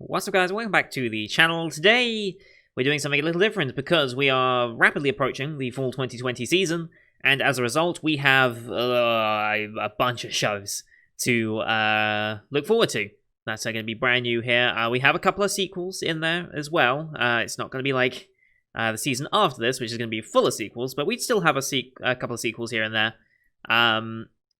What's up, guys? Welcome back to the channel. Today we're doing something a little different because we are rapidly approaching the fall 2020 season, and as a result we have a bunch of shows to look forward to. That's going to be brand new here. We have a couple of sequels in there as well. It's not going to be like the season after this, which is going to be full of sequels, but we'd still have a couple of sequels here and there.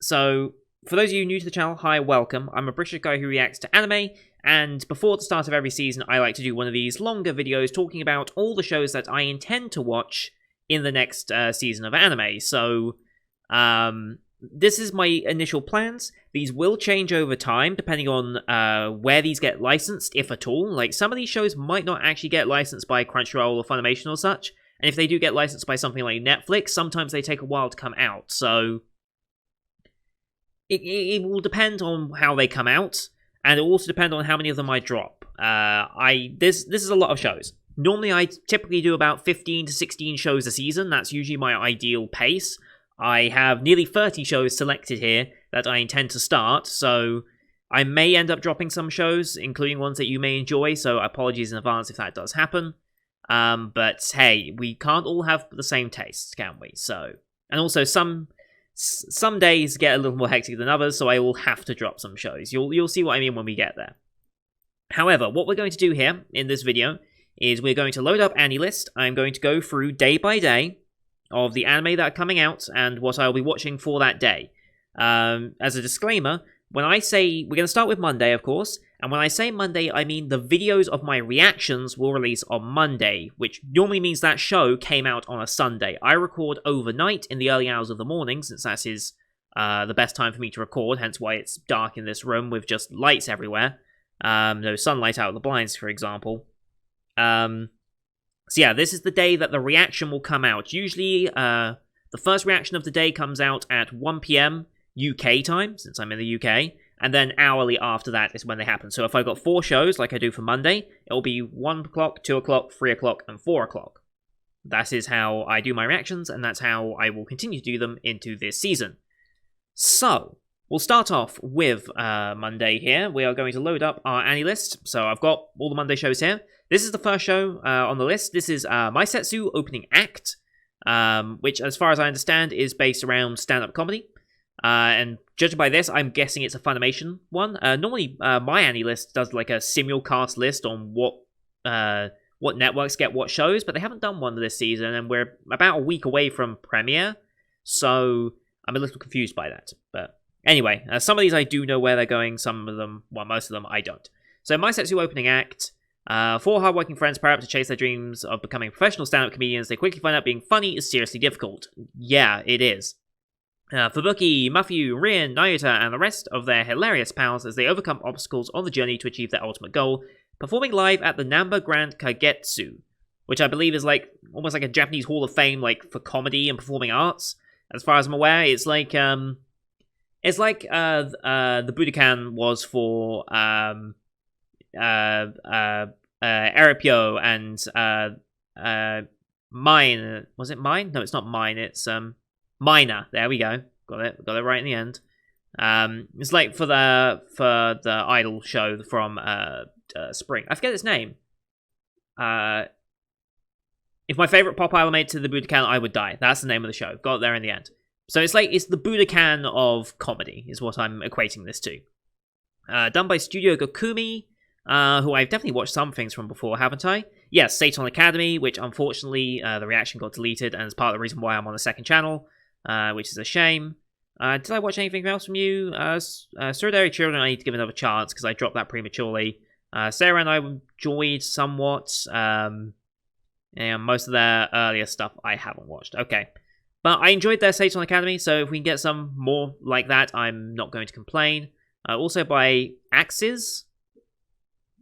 So for those of you new to the channel, hi, welcome. I'm a British guy who reacts to anime, and before the start of every season, I like to do one of these longer videos talking about all the shows that I intend to watch in the next season of anime. So, this is my initial plans. These will change over time, depending on where these get licensed, if at all. Like, some of these shows might not actually get licensed by Crunchyroll or Funimation or such, and if they do get licensed by something like Netflix, sometimes they take a while to come out, so it will depend on how they come out. And it will also depend on how many of them I drop. This is a lot of shows. Normally, I typically do about 15 to 16 shows a season. That's usually my ideal pace. I have nearly 30 shows selected here that I intend to start, so I may end up dropping some shows, including ones that you may enjoy, so apologies in advance if that does happen. But hey, we can't all have the same tastes, can we? So, and also some days get a little more hectic than others, so I will have to drop some shows. You'll see what I mean when we get there. However, what we're going to do here in this video is we're going to load up AniList. I'm going to go through day by day of the anime that are coming out and what I'll be watching for that day. As a disclaimer, when I say we're going to start with Monday, of course, and when I say Monday, I mean the videos of my reactions will release on Monday, which normally means that show came out on a Sunday. I record overnight in the early hours of the morning, since that is the best time for me to record, hence why it's dark in this room with just lights everywhere. No sunlight out of the blinds, for example. So yeah, this is the day that the reaction will come out. Usually, the first reaction of the day comes out at 1 PM UK time, since I'm in the UK. And then hourly after that is when they happen. So if I've got 4 shows, like I do for Monday, it'll be 1 o'clock, 2 o'clock, 3 o'clock, and 4 o'clock. That is how I do my reactions, and that's how I will continue to do them into this season. So, we'll start off with Monday here. We are going to load up our AniList. So I've got all the Monday shows here. This is the first show on the list. This is Maisetsu Opening Act, which, as far as I understand, is based around stand-up comedy. And judging by this, I'm guessing it's a Funimation one. Normally, my AniList does like a simulcast list on what networks get what shows, but they haven't done one this season, and we're about a week away from premiere, so I'm a little confused by that. But anyway, some of these I do know where they're going, some of them, well, most of them I don't. So, Maisetsu Opening Act. 4 hardworking friends pair up to chase their dreams of becoming professional stand-up comedians. They quickly find out being funny is seriously difficult. Yeah, it is. Fubuki, Mafuyu, Rin, Nayuta, and the rest of their hilarious pals as they overcome obstacles on the journey to achieve their ultimate goal, performing live at the Namba Grand Kagetsu, which I believe is like almost like a Japanese Hall of Fame, like for comedy and performing arts. As far as I'm aware, it's like the Budokan was for Eripyo and Mine. Was it Mine? No, it's not Mine. It's Minor. There we go. Got it right in the end. It's like for the idol show from Spring. I forget its name. If my favorite pop idol made to the Budokan, I would die. That's the name of the show. Got it there in the end. So it's the Budokan of comedy, is what I'm equating this to. Done by Studio Gokumi, who I've definitely watched some things from before, haven't I? Yes, Satan Academy, which unfortunately the reaction got deleted, and is part of the reason why I'm on the second channel. Which is a shame. Did I watch anything else from you? Solitary Children, I need to give another chance because I dropped that prematurely. Sarah and I enjoyed somewhat. And most of their earlier stuff I haven't watched. Okay. But I enjoyed their Satan Academy, so if we can get some more like that, I'm not going to complain. Also by Axes.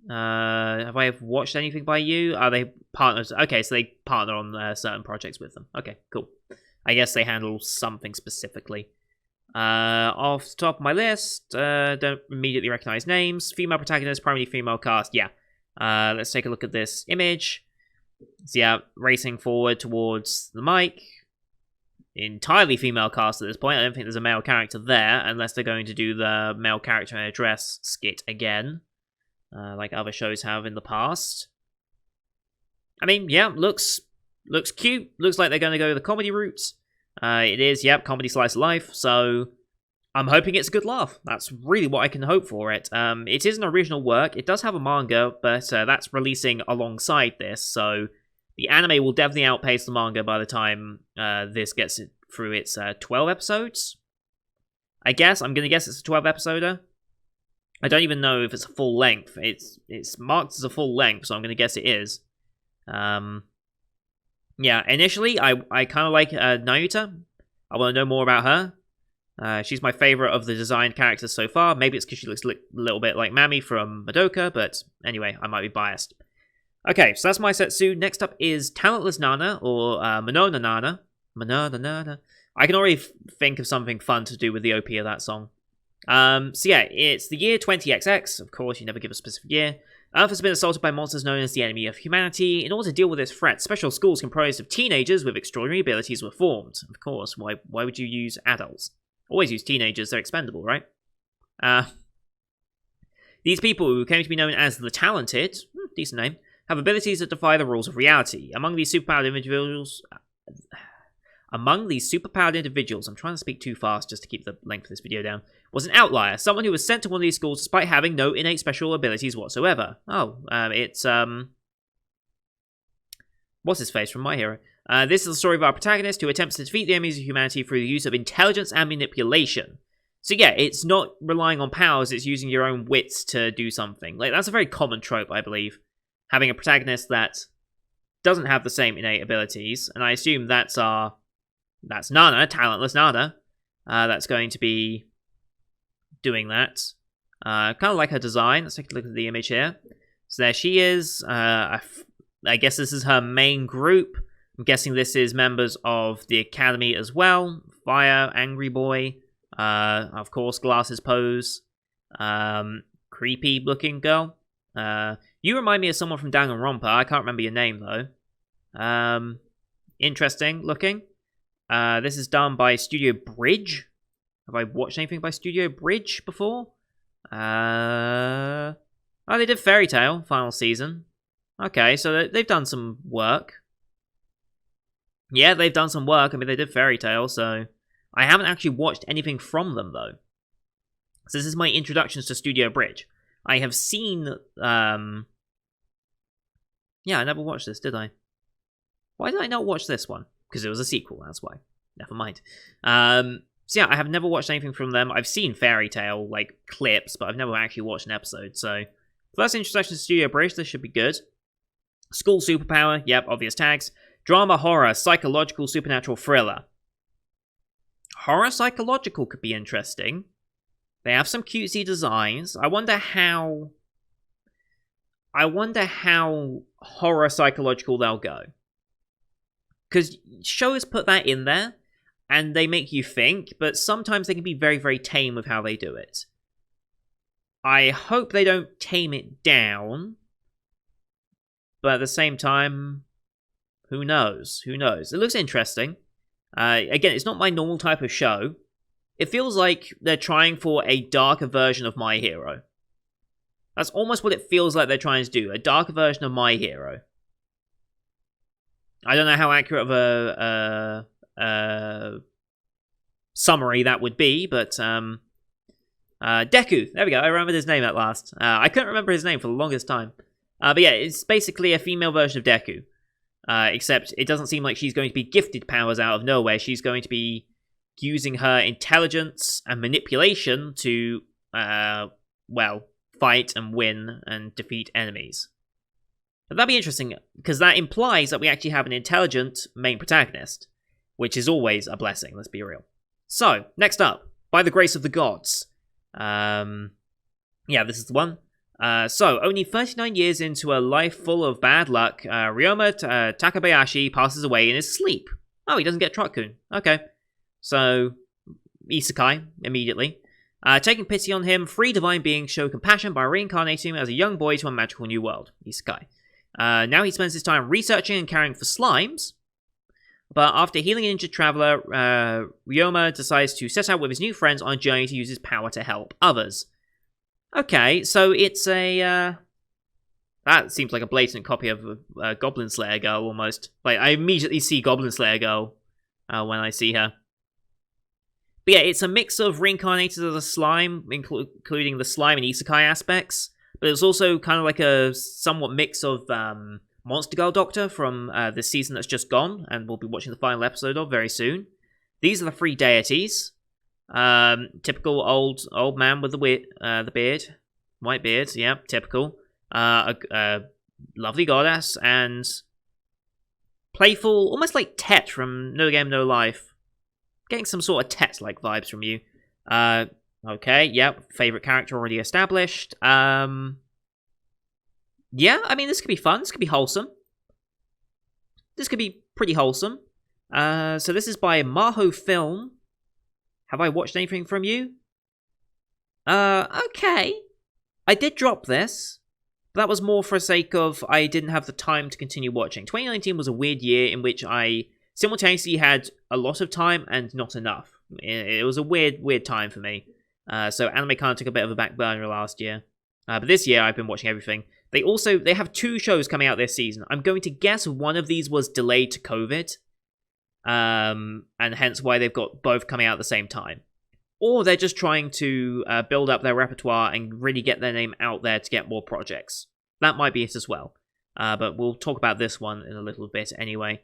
Have I watched anything by you? Are they partners? Okay, so they partner on certain projects with them. Okay, cool. I guess they handle something specifically. Off the top of my list, don't immediately recognize names. Female protagonist, primarily female cast, yeah. Let's take a look at this image. So yeah, racing forward towards the mic. Entirely female cast at this point. I don't think there's a male character there, unless they're going to do the male character in a dress skit again. like other shows have in the past. I mean, yeah, looks cute. Looks like they're going to go the comedy route. It is, yep, comedy slice of life. So I'm hoping it's a good laugh. That's really what I can hope for it. It is an original work. It does have a manga, but that's releasing alongside this. So the anime will definitely outpace the manga by the time this gets it through its 12 episodes. I guess. I'm going to guess it's a 12 episoder. I don't even know if it's a full length. It's marked as a full length, so I'm going to guess it is. Yeah, initially, I kind of like Nayuta. I want to know more about her. She's my favorite of the designed characters so far. Maybe it's because she looks a little bit like Mami from Madoka, but anyway, I might be biased. Okay, so that's my Setsu. Next up is Talentless Nana, or Monona Nana. Monona Nana. I can already think of something fun to do with the OP of that song. So yeah, it's the year 20XX. Of course, you never give a specific year. Earth has been assaulted by monsters known as the enemy of humanity. In order to deal with this threat, special schools composed of teenagers with extraordinary abilities were formed. Of course, why would you use adults? Always use teenagers, they're expendable, right? These people, who came to be known as the Talented, decent name, have abilities that defy the rules of reality. Among these superpowered individuals, I'm trying to speak too fast just to keep the length of this video down, was an outlier, someone who was sent to one of these schools despite having no innate special abilities whatsoever. It's, what's his face from My Hero? This is the story of our protagonist who attempts to defeat the enemies of humanity through the use of intelligence and manipulation. So yeah, it's not relying on powers, it's using your own wits to do something. Like, that's a very common trope, I believe. Having a protagonist that doesn't have the same innate abilities, and I assume that's Nana, Talentless Nana, that's going to be doing that. Kind of like her design. Let's take a look at the image here. So there she is. I guess this is her main group. I'm guessing this is members of the Academy as well. Fire, Angry Boy, of course, Glasses Pose, creepy looking girl. You remind me of someone from Danganronpa. I can't remember your name though. Interesting looking. This is done by Studio Bridge. Have I watched anything by Studio Bridge before? Oh, they did Fairy Tail, final season. Okay, so they've done some work. Yeah, they've done some work. I mean, they did Fairy Tail, so I haven't actually watched anything from them, though. So this is my introductions to Studio Bridge. I have seen, yeah, I never watched this, did I? Why did I not watch this one? Because it was a sequel, that's why. Never mind. So yeah, I have never watched anything from them. I've seen Fairy Tail, like, clips, but I've never actually watched an episode, so first introduction to Studio Bridge, this should be good. School superpower, yep, obvious tags. Drama, horror, psychological, supernatural, thriller. Horror psychological could be interesting. They have some cutesy designs. I wonder how horror psychological they'll go. Because shows put that in there, and they make you think, but sometimes they can be very, very tame with how they do it. I hope they don't tame it down, but at the same time, who knows? Who knows? It looks interesting. Again, it's not my normal type of show. It feels like they're trying for a darker version of My Hero. That's almost what it feels like they're trying to do, a darker version of My Hero. I don't know how accurate of a summary that would be, but Deku. There we go. I remembered his name at last. I couldn't remember his name for the longest time. But yeah, it's basically a female version of Deku. Except it doesn't seem like she's going to be gifted powers out of nowhere. She's going to be using her intelligence and manipulation to, well, fight and win and defeat enemies. But that'd be interesting, because that implies that we actually have an intelligent main protagonist, which is always a blessing, let's be real. So, next up, By the Grace of the Gods. Yeah, this is the one. So, only 39 years into a life full of bad luck, Ryoma Takabayashi passes away in his sleep. Oh, he doesn't get Truck-kun. Okay. So, isekai, immediately. Taking pity on him, three divine beings show compassion by reincarnating him as a young boy to a magical new world. Isekai. Now he spends his time researching and caring for slimes. But after healing an injured traveler, Ryoma decides to set out with his new friends on a journey to use his power to help others. Okay, so it's a that seems like a blatant copy of Goblin Slayer Girl almost. Like I immediately see Goblin Slayer Girl when I see her. But yeah, it's a mix of reincarnated as a slime, including the slime and isekai aspects. But it's also kind of like a somewhat mix of Monster Girl Doctor from the season that's just gone, and we'll be watching the final episode of very soon. These are the three deities. Typical old man with the beard, white beard. Yeah, typical. A lovely goddess and playful, almost like Tet from No Game No Life. Getting some sort of Tet-like vibes from you. Okay, yep. Favorite character already established. Yeah, I mean, this could be fun. This could be wholesome. This could be pretty wholesome. So this is by Maho Film. Have I watched anything from you? Okay. I did drop this, but that was more for the sake of I didn't have the time to continue watching. 2019 was a weird year in which I simultaneously had a lot of time and not enough. It was a weird time for me. So anime kind of took a bit of a back burner last year. But this year I've been watching everything. They have 2 shows coming out this season. I'm going to guess one of these was delayed to COVID. And hence why they've got both coming out at the same time. Or they're just trying to build up their repertoire and really get their name out there to get more projects. That might be it as well. But we'll talk about this one in a little bit anyway.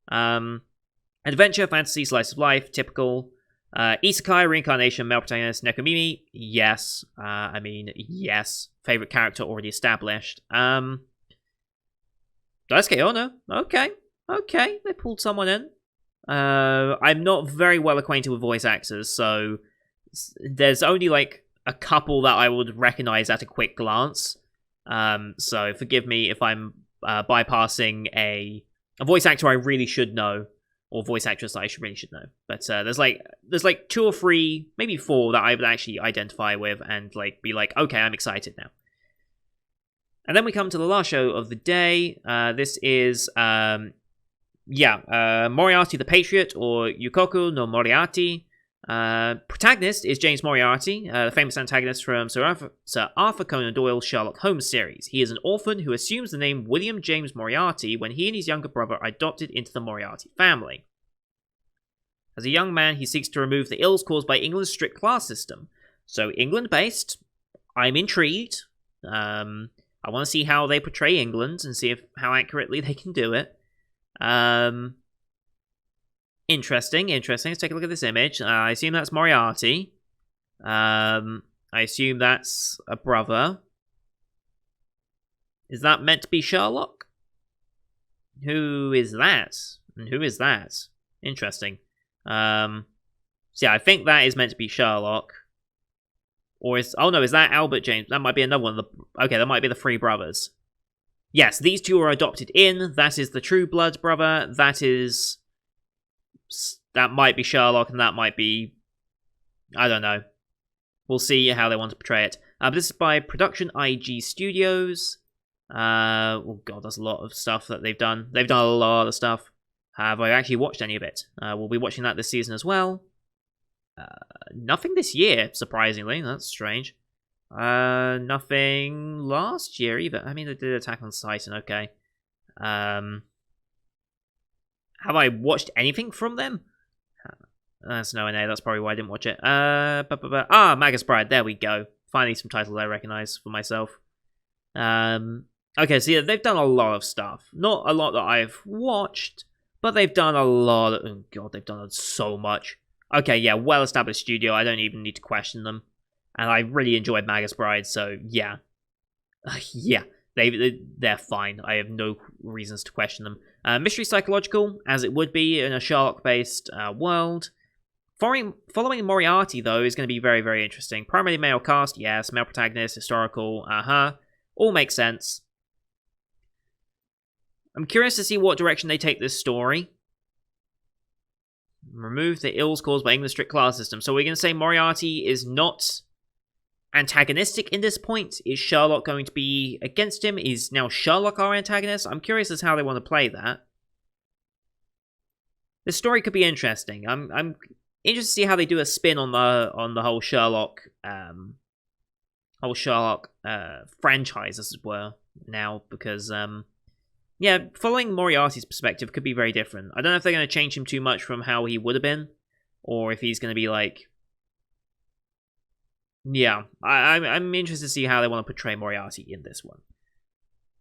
Adventure, fantasy, slice of life, typical. Isekai, reincarnation, male protagonist, Nekomimi, yes. Yes. Favorite character already established. Daisuke Ono, okay. They pulled someone in. I'm not very well acquainted with voice actors, so there's only like a couple that I would recognize at a quick glance. So forgive me if I'm bypassing a voice actor I really should know, or voice actress that I really should know. But there's like 2 or 3, maybe 4 that I would actually identify with and like be like, okay, I'm excited now. And then we come to the last show of the day. This is Moriarty the Patriot, or Yukoku no Moriarty. Protagonist is James Moriarty, the famous antagonist from Sir Arthur Conan Doyle's Sherlock Holmes series. He is an orphan who assumes the name William James Moriarty when he and his younger brother are adopted into the Moriarty family. As a young man, he seeks to remove the ills caused by England's strict class system. So England-based, I'm intrigued. I want to see how they portray England and see how accurately they can do it. Interesting. Let's take a look at this image. I assume that's Moriarty. I assume that's a brother. Is that meant to be Sherlock? Who is that? And who is that? Interesting. So yeah, I think that is meant to be Sherlock. Or is that Albert James? That might be another one. Okay, that might be the 3 brothers. Yes, these 2 are adopted in. That is the True Blood brother. That might be Sherlock, and that might be... I don't know. We'll see how they want to portray it. But this is by Production IG Studios. Oh god, there's a lot of stuff that they've done. They've done a lot of stuff. Have I actually watched any of it? We'll be watching that this season as well. Nothing this year, surprisingly. That's strange. Nothing last year either. I mean, they did Attack on Titan, okay. Have I watched anything from them? That's no NA, that's probably why I didn't watch it. Magus Bride, there we go. Finally some titles I recognize for myself. Okay, so yeah, they've done a lot of stuff. Not a lot that I've watched, but they've done a lot of... Oh god, they've done so much. Okay, yeah, well-established studio. I don't even need to question them. And I really enjoyed Magus Bride, so yeah. Yeah, they're fine. I have no reasons to question them. Mystery Psychological, as it would be in a Sherlock-based world. Following Moriarty, though, is going to be very, very interesting. Primarily male cast, yes. Male protagonist, historical, all makes sense. I'm curious to see what direction they take this story. Remove the ills caused by England's strict class system. So we're going to say Moriarty is not antagonistic in this point. Is Sherlock going to be against him? Is now Sherlock our antagonist? I'm curious as to how they want to play that. This story could be interesting. I'm interested to see how they do a spin on the whole Sherlock whole Sherlock franchise, as it were, now, because yeah, following Moriarty's perspective could be very different. I don't know if they're going to change him too much from how he would have been, or if he's going to be like, yeah, I'm interested to see how they want to portray Moriarty in this one.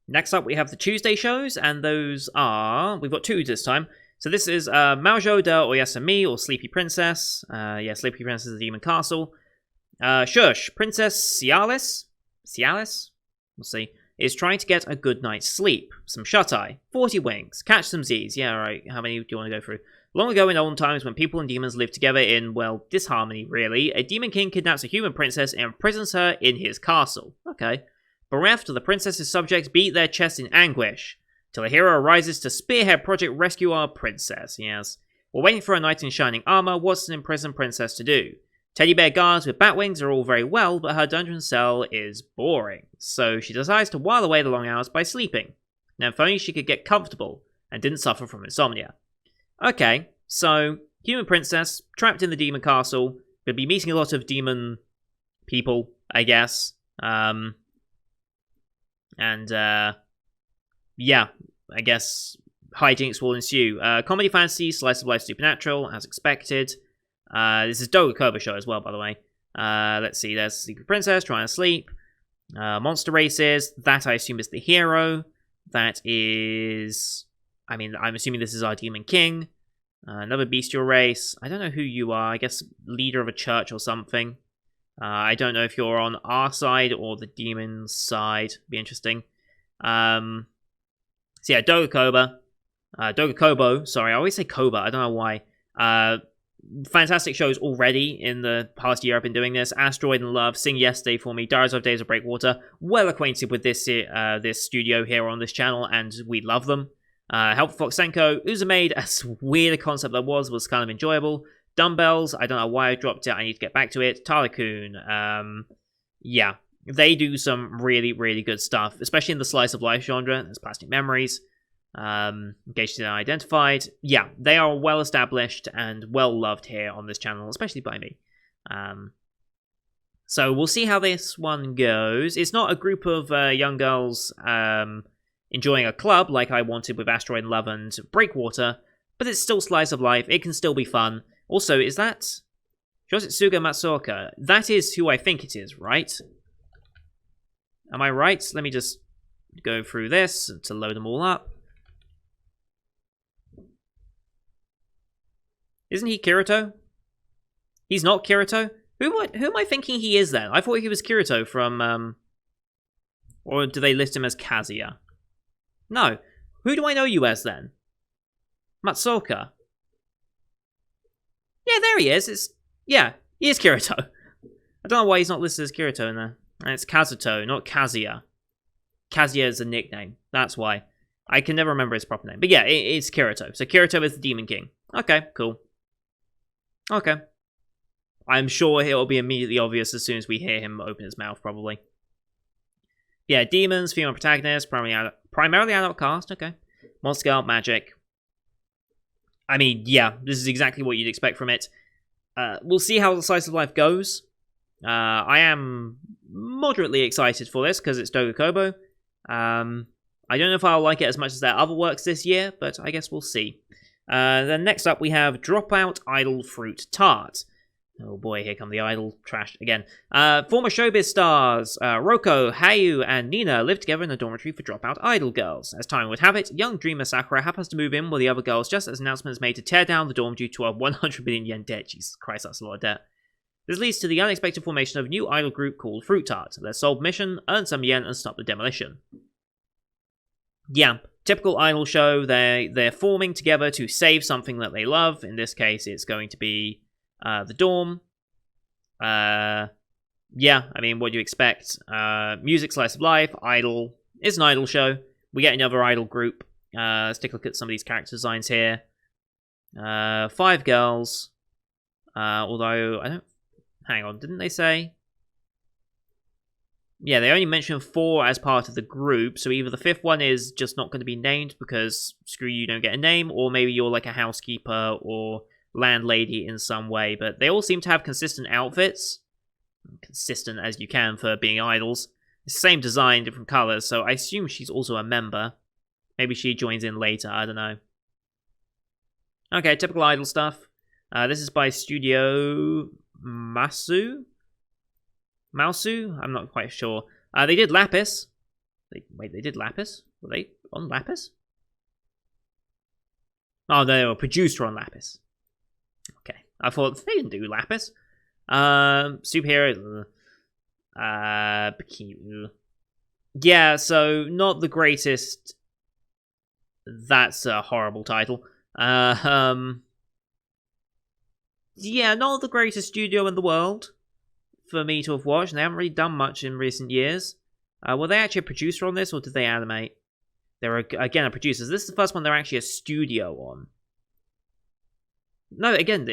Next up, we have the Tuesday shows, and those are, we've got two this time. So this is Maojo de Oyasumi, or Sleepy Princess. Yeah, Sleepy Princess of the Demon Castle. Shush, Princess Cialis? We'll see. Is trying to get a good night's sleep. Some shut-eye, 40 wings, catch some Z's. Yeah, alright, how many do you want to go through? Long ago in olden times, when people and demons lived together in, well, disharmony, really, a demon king kidnaps a human princess and imprisons her in his castle. Okay. Bereft, the princess's subjects beat their chests in anguish, till a hero arises to spearhead Project Rescue Our Princess. Yes. While waiting for a knight in shining armor, what's an imprisoned princess to do? Teddy bear guards with bat wings are all very well, but her dungeon cell is boring. So she decides to while away the long hours by sleeping. Now, if only she could get comfortable and didn't suffer from insomnia. Okay, so human princess trapped in the demon castle, gonna be meeting a lot of demon people, I guess. Yeah, I guess hijinks will ensue. Comedy fantasy, slice of life supernatural, as expected. This is Doga Koba show as well, by the way. Let's see, there's Secret Princess trying to sleep. Monster races, that I assume is the hero. That is, I mean, I'm assuming this is our Demon King. Another bestial race. I don't know who you are. I guess leader of a church or something. I don't know if you're on our side or the demon's side. Be interesting. So yeah, Doga Kobo. Sorry, I always say Koba. I don't know why. Fantastic shows already in the past year I've been doing this. Asteroid and Love, Sing Yesterday for Me, Diaries of Days of Breakwater. Well acquainted with this this studio here on this channel, and we love them. Help Fox Senko, Uzumade, as weird a concept that was kind of enjoyable. Dumbbells, I don't know why I dropped it, I need to get back to it. Talakun, yeah, they do some really, really good stuff, especially in the slice of life genre. There's Plastic Memories. Engaged and Identified. Yeah, they are well established and well loved here on this channel, especially by me. So we'll see how this one goes. It's not a group of young girls enjoying a club like I wanted with Asteroid and Love and Breakwater, but it's still slice of life. It can still be fun. Also, is that Yoshitsuga Matsuoka? That is who I think it is, right? Am I right? Let me just go through this to load them all up. Isn't he Kirito? He's not Kirito? Who am I thinking he is then? I thought he was Kirito from, or do they list him as Kazuya? No. Who do I know you as then? Matsuoka. Yeah, there he is. Yeah, he is Kirito. I don't know why he's not listed as Kirito in there. And it's Kazuto, not Kazuya. Kazuya is a nickname. That's why. I can never remember his proper name. But yeah, it's Kirito. So Kirito is the Demon King. Okay, cool. Okay. I'm sure it'll be immediately obvious as soon as we hear him open his mouth, probably. Yeah, demons, female protagonist, primarily adult cast, okay. Monster Girl, magic. I mean, yeah, this is exactly what you'd expect from it. We'll see how the slice of life goes. I am moderately excited for this, because it's Doga Kobo. I don't know if I'll like it as much as their other works this year, but I guess we'll see. Then next up we have Dropout Idol Fruit Tart. Oh boy, here come the idol trash again. Former showbiz stars Roko, Hayu, and Nina live together in a dormitory for dropout idol girls. As time would have it, young dreamer Sakura happens to move in with the other girls just as an announcement is made to tear down the dorm due to a 100 billion yen debt. Jesus Christ, that's a lot of debt. This leads to the unexpected formation of a new idol group called Fruit Tart. Their sole mission, earn some yen and stop the demolition. Yeah, typical idol show. They're forming together to save something that they love. In this case, it's going to be the dorm. Yeah, I mean, what do you expect? Music, slice of life, idol. It's an idol show. We get another idol group. Let's take a look at some of these character designs here. 5 girls. Although, I don't... Hang on, didn't they say? Yeah, they only mentioned 4 as part of the group, so either the 5th one is just not going to be named because, screw you, don't get a name, or maybe you're like a housekeeper or landlady in some way, but they all seem to have consistent outfits. consistent as you can for being idols. Same design, different colors, so I assume she's also a member. Maybe she joins in later, I don't know. Okay, typical idol stuff. This is by Studio Mausu? I'm not quite sure. They did Lapis. Wait, they did Lapis? Were they on Lapis? Oh, they were produced on Lapis. Okay, I thought they didn't do Lapis. Superhero. Yeah, so not the greatest. That's a horrible title. Yeah, not the greatest studio in the world for me to have watched. They haven't really done much in recent years. Were they actually a producer on this, or did they animate? They're, again, a producer. This is the first one they're actually a studio on. No, again,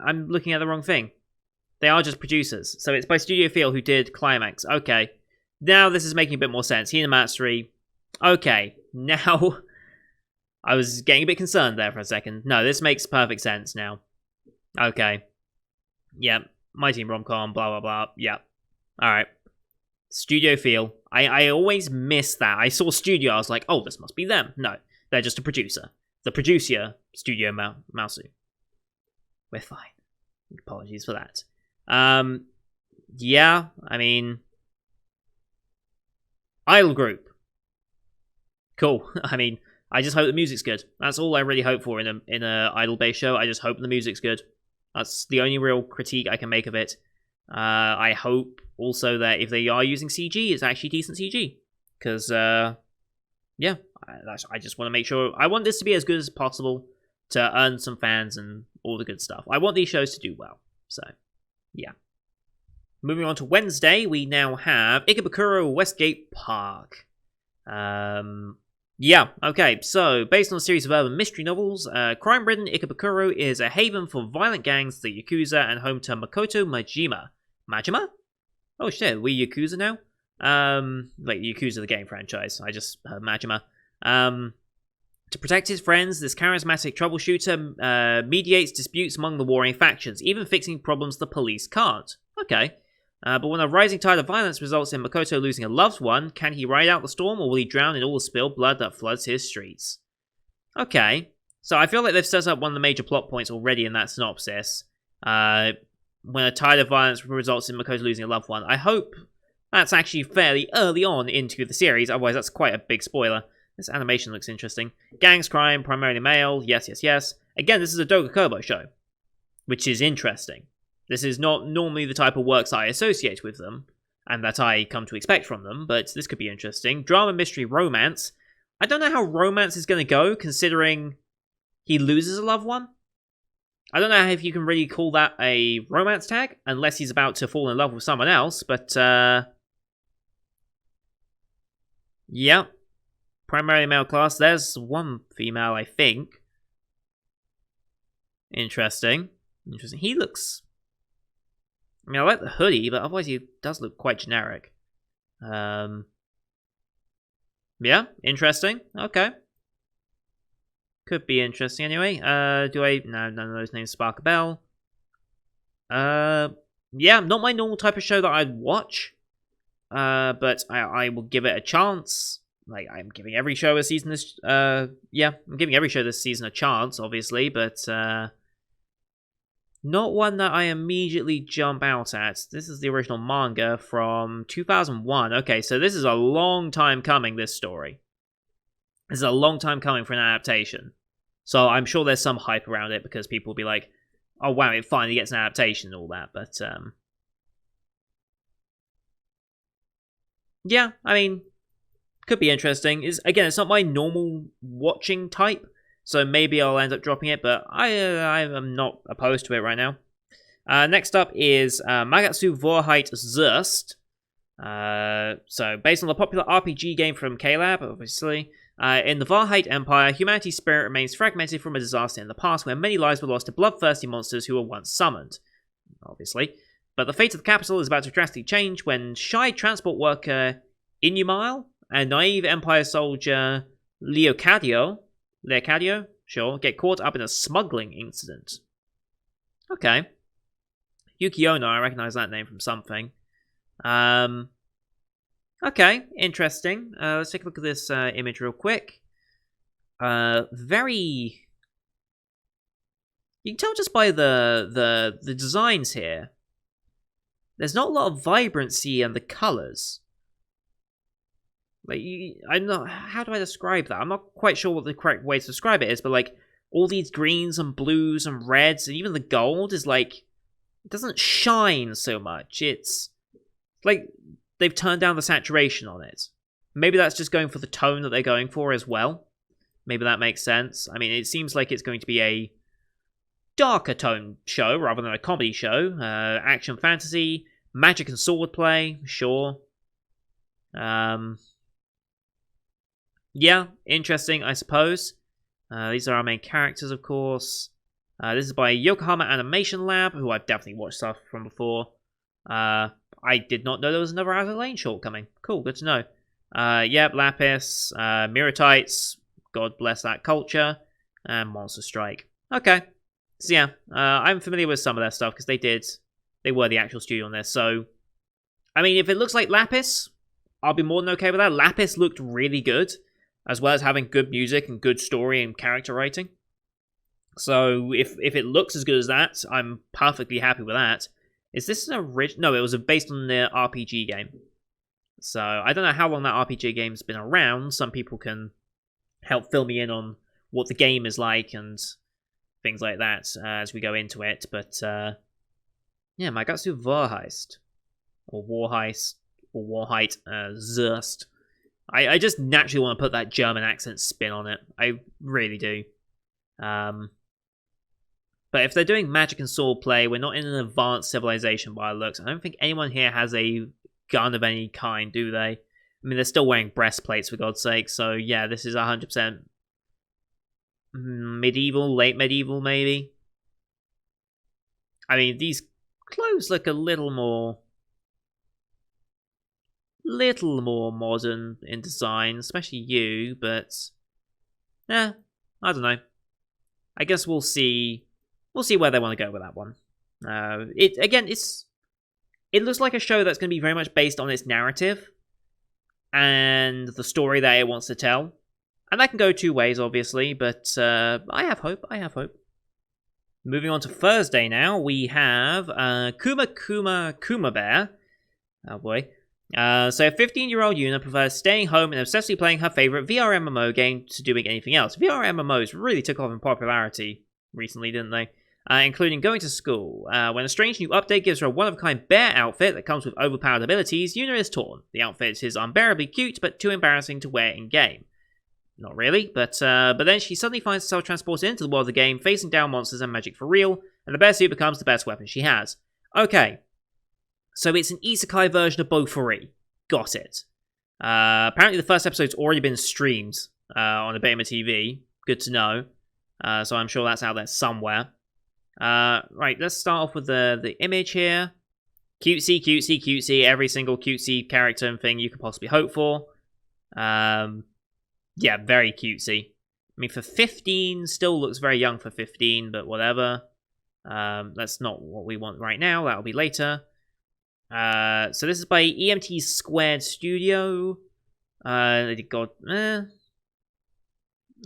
I'm looking at the wrong thing. They are just producers. So it's by Studio Feel, who did Climax. Okay. Now this is making a bit more sense. Hinamatsuri. Okay. Now, I was getting a bit concerned there for a second. No, this makes perfect sense now. Okay. Yep. My Team Romcom, blah, blah, blah. Yep. Alright. Studio Feel. I always miss that. I saw Studio, I was like, oh, this must be them. No, they're just a producer. The producer, Studio Mausu. We're fine. Apologies for that. Yeah, I mean... Idol group. Cool. I mean, I just hope the music's good. That's all I really hope for in a idol-based show. I just hope the music's good. That's the only real critique I can make of it. I hope also that if they are using CG, it's actually decent CG. Because, yeah, I just want to make sure... I want this to be as good as possible to earn some fans and all the good stuff. I want these shows to do well. So, yeah. Moving on to Wednesday, we now have Ikebukuro Westgate Park. Yeah, okay, so based on a series of urban mystery novels, crime-ridden Ikebukuro is a haven for violent gangs, the Yakuza, and home to Makoto Majima. Majima? Oh shit, we Yakuza now? Like Yakuza the game franchise, I just heard Majima. To protect his friends, this charismatic troubleshooter mediates disputes among the warring factions, even fixing problems the police can't. Okay. But when a rising tide of violence results in Makoto losing a loved one, can he ride out the storm, or will he drown in all the spilled blood that floods his streets? Okay. So I feel like they've set up one of the major plot points already in that synopsis. When a tide of violence results in Makoto losing a loved one. I hope that's actually fairly early on into the series, otherwise that's quite a big spoiler. This animation looks interesting. Gangs, crime, primarily male, yes, yes, yes. Again, this is a Doga Kobo show, which is interesting. This is not normally the type of works I associate with them, and that I come to expect from them, but this could be interesting. Drama, mystery, romance. I don't know how romance is going to go, considering he loses a loved one. I don't know if you can really call that a romance tag, unless he's about to fall in love with someone else, but, yeah. Primarily male class. There's one female, I think. Interesting. Interesting. He looks... I mean, I like the hoodie, but otherwise he does look quite generic. Yeah, interesting. Okay. Could be interesting anyway. No, none of those names spark a bell. Yeah, not my normal type of show that I'd watch. But I will give it a chance. Like, I'm giving every show a season this... yeah, I'm giving every show this season a chance, obviously, but... not one that I immediately jump out at. This is the original manga from 2001. Okay, so this is a long time coming, this story. This is a long time coming for an adaptation. So I'm sure there's some hype around it, because people will be like, oh wow, it finally gets an adaptation and all that, but... yeah, I mean... could be interesting. Again, it's not my normal watching type, so maybe I'll end up dropping it, but I am not opposed to it right now. Next up is Magatsu Vorheit Zerst. So, based on the popular RPG game from K-Lab, obviously, in the Vorheit Empire, humanity's spirit remains fragmented from a disaster in the past where many lives were lost to bloodthirsty monsters who were once summoned. Obviously. But the fate of the capital is about to drastically change when shy transport worker Inumile and naive Empire soldier Leocadio, sure, get caught up in a smuggling incident. Okay. Yuki Ono, I recognize that name from something. Okay, interesting. Let's take a look at this image real quick. Very... You can tell just by the designs here. There's not a lot of vibrancy in the colors. Like, I'm not... How do I describe that? I'm not quite sure what the correct way to describe it is, but, like, all these greens and blues and reds, and even the gold is, like... It doesn't shine so much. It's... like, they've turned down the saturation on it. Maybe that's just going for the tone that they're going for as well. Maybe that makes sense. I mean, it seems like it's going to be a darker tone show rather than a comedy show. Action fantasy, magic and sword play, sure. Yeah, interesting, I suppose. These are our main characters, of course. This is by Yokohama Animation Lab, who I've definitely watched stuff from before. I did not know there was another Outer Lane short coming. Cool, good to know. Yep, Lapis, Mirrortites, God bless that culture, and Monster Strike. Okay. So yeah, I'm familiar with some of their stuff, because they were the actual studio on this, so... I mean, if it looks like Lapis, I'll be more than okay with that. Lapis looked really good, as well as having good music and good story and character writing. So if it looks as good as that, I'm perfectly happy with that. Is this an original? No, it was based on the RPG game. So I don't know how long that RPG game's been around. Some people can help fill me in on what the game is like and things like that as we go into it. But yeah, Magatsu Warheist. Or Warheist. Or Warheit. Zurst. I just naturally want to put that German accent spin on it. I really do. But if they're doing magic and sword play, we're not in an advanced civilization by the looks. I don't think anyone here has a gun of any kind, do they? I mean, they're still wearing breastplates, for God's sake. So yeah, this is 100% medieval, late medieval, maybe. I mean, these clothes look a little more modern in design, especially you, but I don't know. I guess we'll see where they want to go with that one. It looks like a show that's going to be very much based on its narrative and the story that it wants to tell. And that can go two ways, obviously, but I have hope. Moving on to Thursday now, we have Kuma Bear. Oh boy. So a 15-year-old Yuna prefers staying home and obsessively playing her favorite VR MMO game to doing anything else. VR MMOs really took off in popularity recently, didn't they? Including going to school. When a strange new update gives her a one-of-a-kind bear outfit that comes with overpowered abilities, Yuna is torn. The outfit is unbearably cute, but too embarrassing to wear in-game. Not really, but then she suddenly finds herself transported into the world of the game, facing down monsters and magic for real, and the bear suit becomes the best weapon she has. Okay. So it's an isekai version of Bofuri. Got it. Apparently the first episode's already been streamed on Abema TV. Good to know. So I'm sure that's out there somewhere. Right, let's start off with the image here. Cutesy. Every single cutesy character and thing you could possibly hope for. Yeah, very cutesy. I mean, for 15, still looks very young for 15, but whatever. That's not what we want right now. That'll be later. So this is by EMT Squared Studio.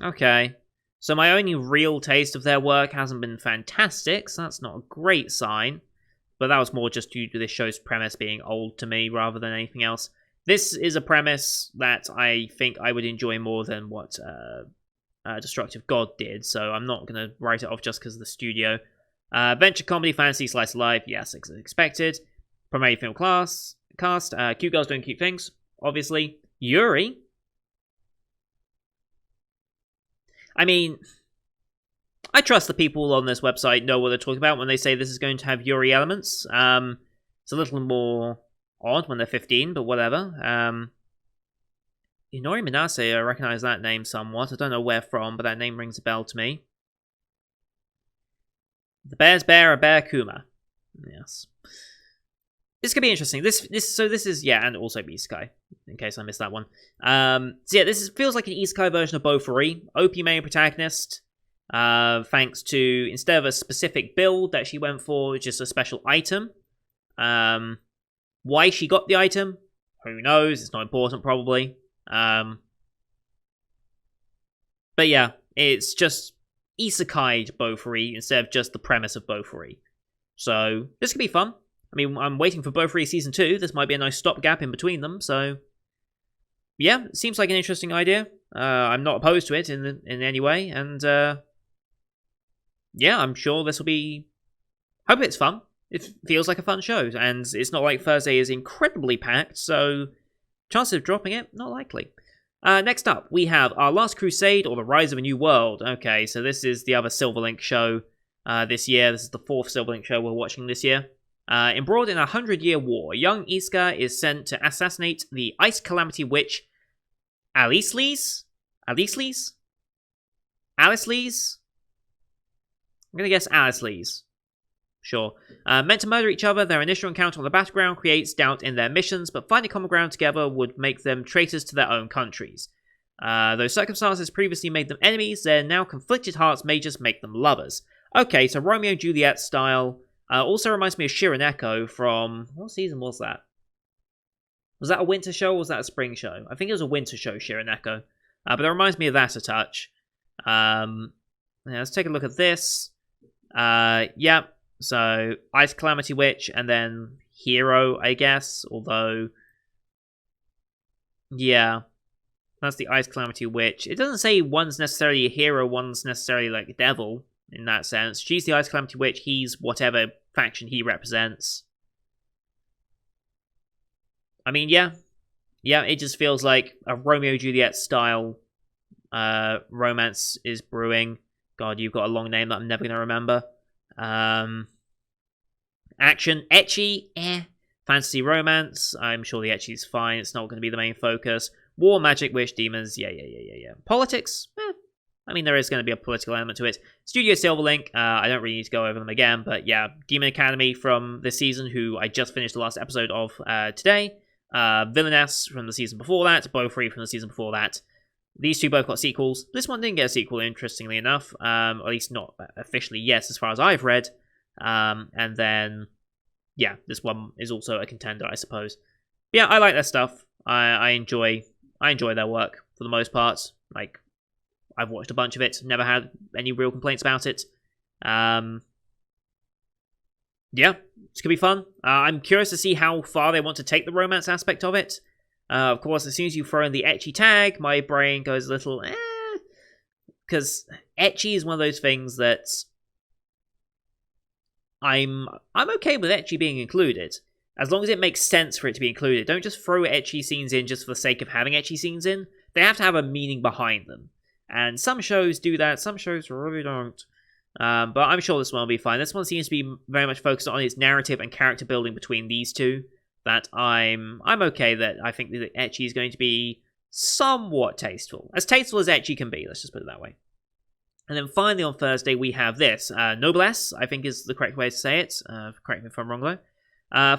Okay. So my only real taste of their work hasn't been fantastic, so that's not a great sign. But that was more just due to this show's premise being old to me rather than anything else. This is a premise that I think I would enjoy more than what Destructive God did, so I'm not going to write it off just because of the studio. Venture comedy, fantasy, slice of life, yes, as expected. Primary film cast, cute girls doing cute things, obviously. Yuri. I mean, I trust the people on this website know what they're talking about when they say this is going to have Yuri elements. It's a little more odd when they're 15, but whatever. Inori Minase, I recognize that name somewhat. I don't know where from, but that name rings a bell to me. The Bear's Bear, a Bear Kuma. Yes. This could be interesting. This is, yeah, and also Isekai, in case I missed that one. So yeah, feels like an Isekai version of Bofuri. OP main protagonist. Thanks to, instead of a specific build that she went for, just a special item. Why she got the item, who knows? It's not important, probably. But yeah, it's just isekai'd Bofuri instead of just the premise of Bofuri. So this could be fun. I mean, I'm waiting for Bofuri Season 2. This might be a nice stopgap in between them, so yeah, it seems like an interesting idea. I'm not opposed to it in any way, and yeah, I'm sure this will be... hope it's fun. It feels like a fun show, and it's not like Thursday is incredibly packed, so chances of dropping it, not likely. Next up, we have Our Last Crusade or The Rise of a New World. Okay, so this is the other Silverlink show this year. This is the 4th Silverlink show we're watching this year. Embroiled in a 100-year war, young Iska is sent to assassinate the Ice Calamity Witch Alicles? Alicles? Alicles? I'm gonna guess Alicles. Sure. Meant to murder each other, their initial encounter on the battleground creates doubt in their missions, but finding common ground together would make them traitors to their own countries. Though circumstances previously made them enemies, their now conflicted hearts may just make them lovers. Okay, so Romeo and Juliet style. Also reminds me of Shiraneko from... what season was that? Was that a winter show or was that a spring show? I think it was a winter show, Shiraneko. But it reminds me of that a touch. Yeah, let's take a look at this. Yeah, so Ice Calamity Witch and then Hero, I guess. Although, yeah, that's the Ice Calamity Witch. It doesn't say one's necessarily a hero, one's necessarily like a devil in that sense. She's the Ice Calamity Witch, he's whatever faction he represents. I mean, yeah, it just feels like a Romeo-Juliet style romance is brewing. God, you've got a long name that I'm never going to remember. Action, ecchi, fantasy romance. I'm sure the ecchi's fine. It's not going to be the main focus. War, magic, witch, demons. Yeah. Politics. I mean, there is going to be a political element to it. Studio Silverlink. I don't really need to go over them again, but yeah, Demon Academy from this season, who I just finished the last episode of today. Villainess from the season before that. Bofuri from the season before that. These two both got sequels. This one didn't get a sequel, interestingly enough. At least not officially, yes, as far as I've read. And then, yeah, this one is also a contender, I suppose. But yeah, I like their stuff. I enjoy their work for the most part. Like, I've watched a bunch of it. Never had any real complaints about it. Yeah, it's gonna be fun. I'm curious to see how far they want to take the romance aspect of it. Of course, as soon as you throw in the ecchi tag, my brain goes a little, because ecchi is one of those things that I'm okay with ecchi being included, as long as it makes sense for it to be included. Don't just throw ecchi scenes in just for the sake of having ecchi scenes in. They have to have a meaning behind them. And some shows do that, some shows really don't. But I'm sure this one will be fine. This one seems to be very much focused on its narrative and character building between these two. That I'm okay that I think that ecchi is going to be somewhat tasteful. As tasteful as ecchi can be, let's just put it that way. And then finally on Thursday we have this. Noblesse, I think is the correct way to say it. Correct me if I'm wrong though.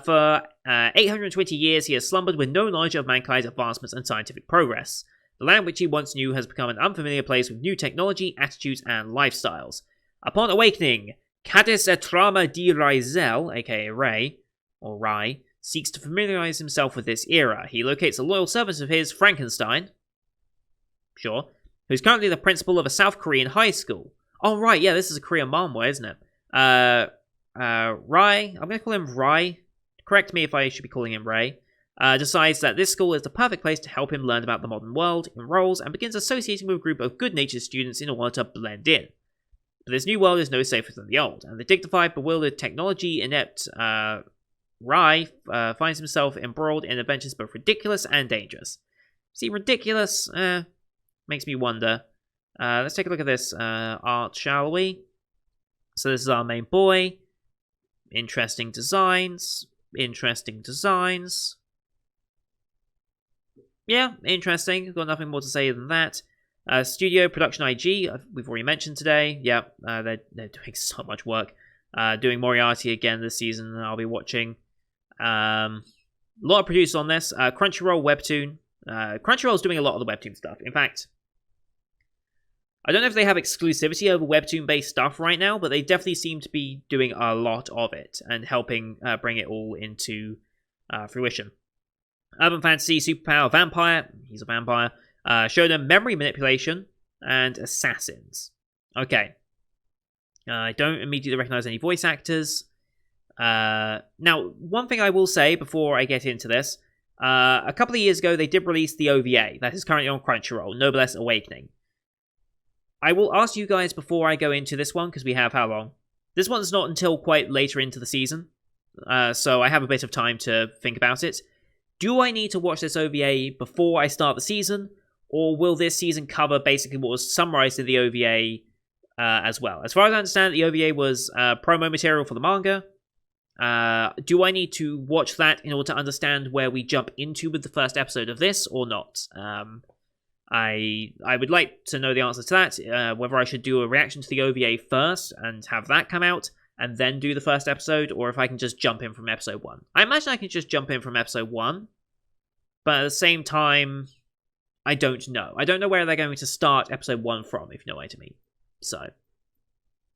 For 820 years he has slumbered with no knowledge of mankind's advancements and scientific progress. The land which he once knew has become an unfamiliar place with new technology, attitudes, and lifestyles. Upon awakening, Cadis Etrama di Raizel, aka Ray, or Rai, seeks to familiarize himself with this era. He locates a loyal servant of his, Frankenstein, sure, who's currently the principal of a South Korean high school. Oh, right, yeah, this is a Korean manhwa, isn't it? Rai, I'm going to call him Rai. Correct me if I should be calling him Ray. Decides that this school is the perfect place to help him learn about the modern world, enrolls, and begins associating with a group of good-natured students in order to blend in. But this new world is no safer than the old, and the dignified, bewildered, technology-inept Rai finds himself embroiled in adventures both ridiculous and dangerous. See, ridiculous makes me wonder. Let's take a look at this art, shall we? So this is our main boy. Interesting designs. Yeah, interesting. Got nothing more to say than that. Studio Production IG, we've already mentioned today. Yeah, they're doing so much work. Doing Moriarty again this season, and I'll be watching. A lot of producers on this. Crunchyroll Webtoon. Crunchyroll's doing a lot of the Webtoon stuff. In fact, I don't know if they have exclusivity over Webtoon-based stuff right now, but they definitely seem to be doing a lot of it and helping bring it all into fruition. Urban Fantasy, Superpower, Vampire, he's a vampire, showed them Memory Manipulation, and Assassins. Okay. I don't immediately recognize any voice actors. Now, one thing I will say before I get into this, a couple of years ago they did release the OVA that is currently on Crunchyroll, Noblesse Awakening. I will ask you guys before I go into this one, because we have how long? This one's not until quite later into the season, so I have a bit of time to think about it. Do I need to watch this OVA before I start the season, or will this season cover basically what was summarized in the OVA as well? As far as I understand, the OVA was promo material for the manga. Do I need to watch that in order to understand where we jump into with the first episode of this, or not? I would like to know the answer to that, whether I should do a reaction to the OVA first and have that come out, and then do the first episode, or if I can just jump in from episode 1. I imagine I can just jump in from episode 1, but at the same time, I don't know. I don't know where they're going to start episode 1 from, if you know what I mean. So,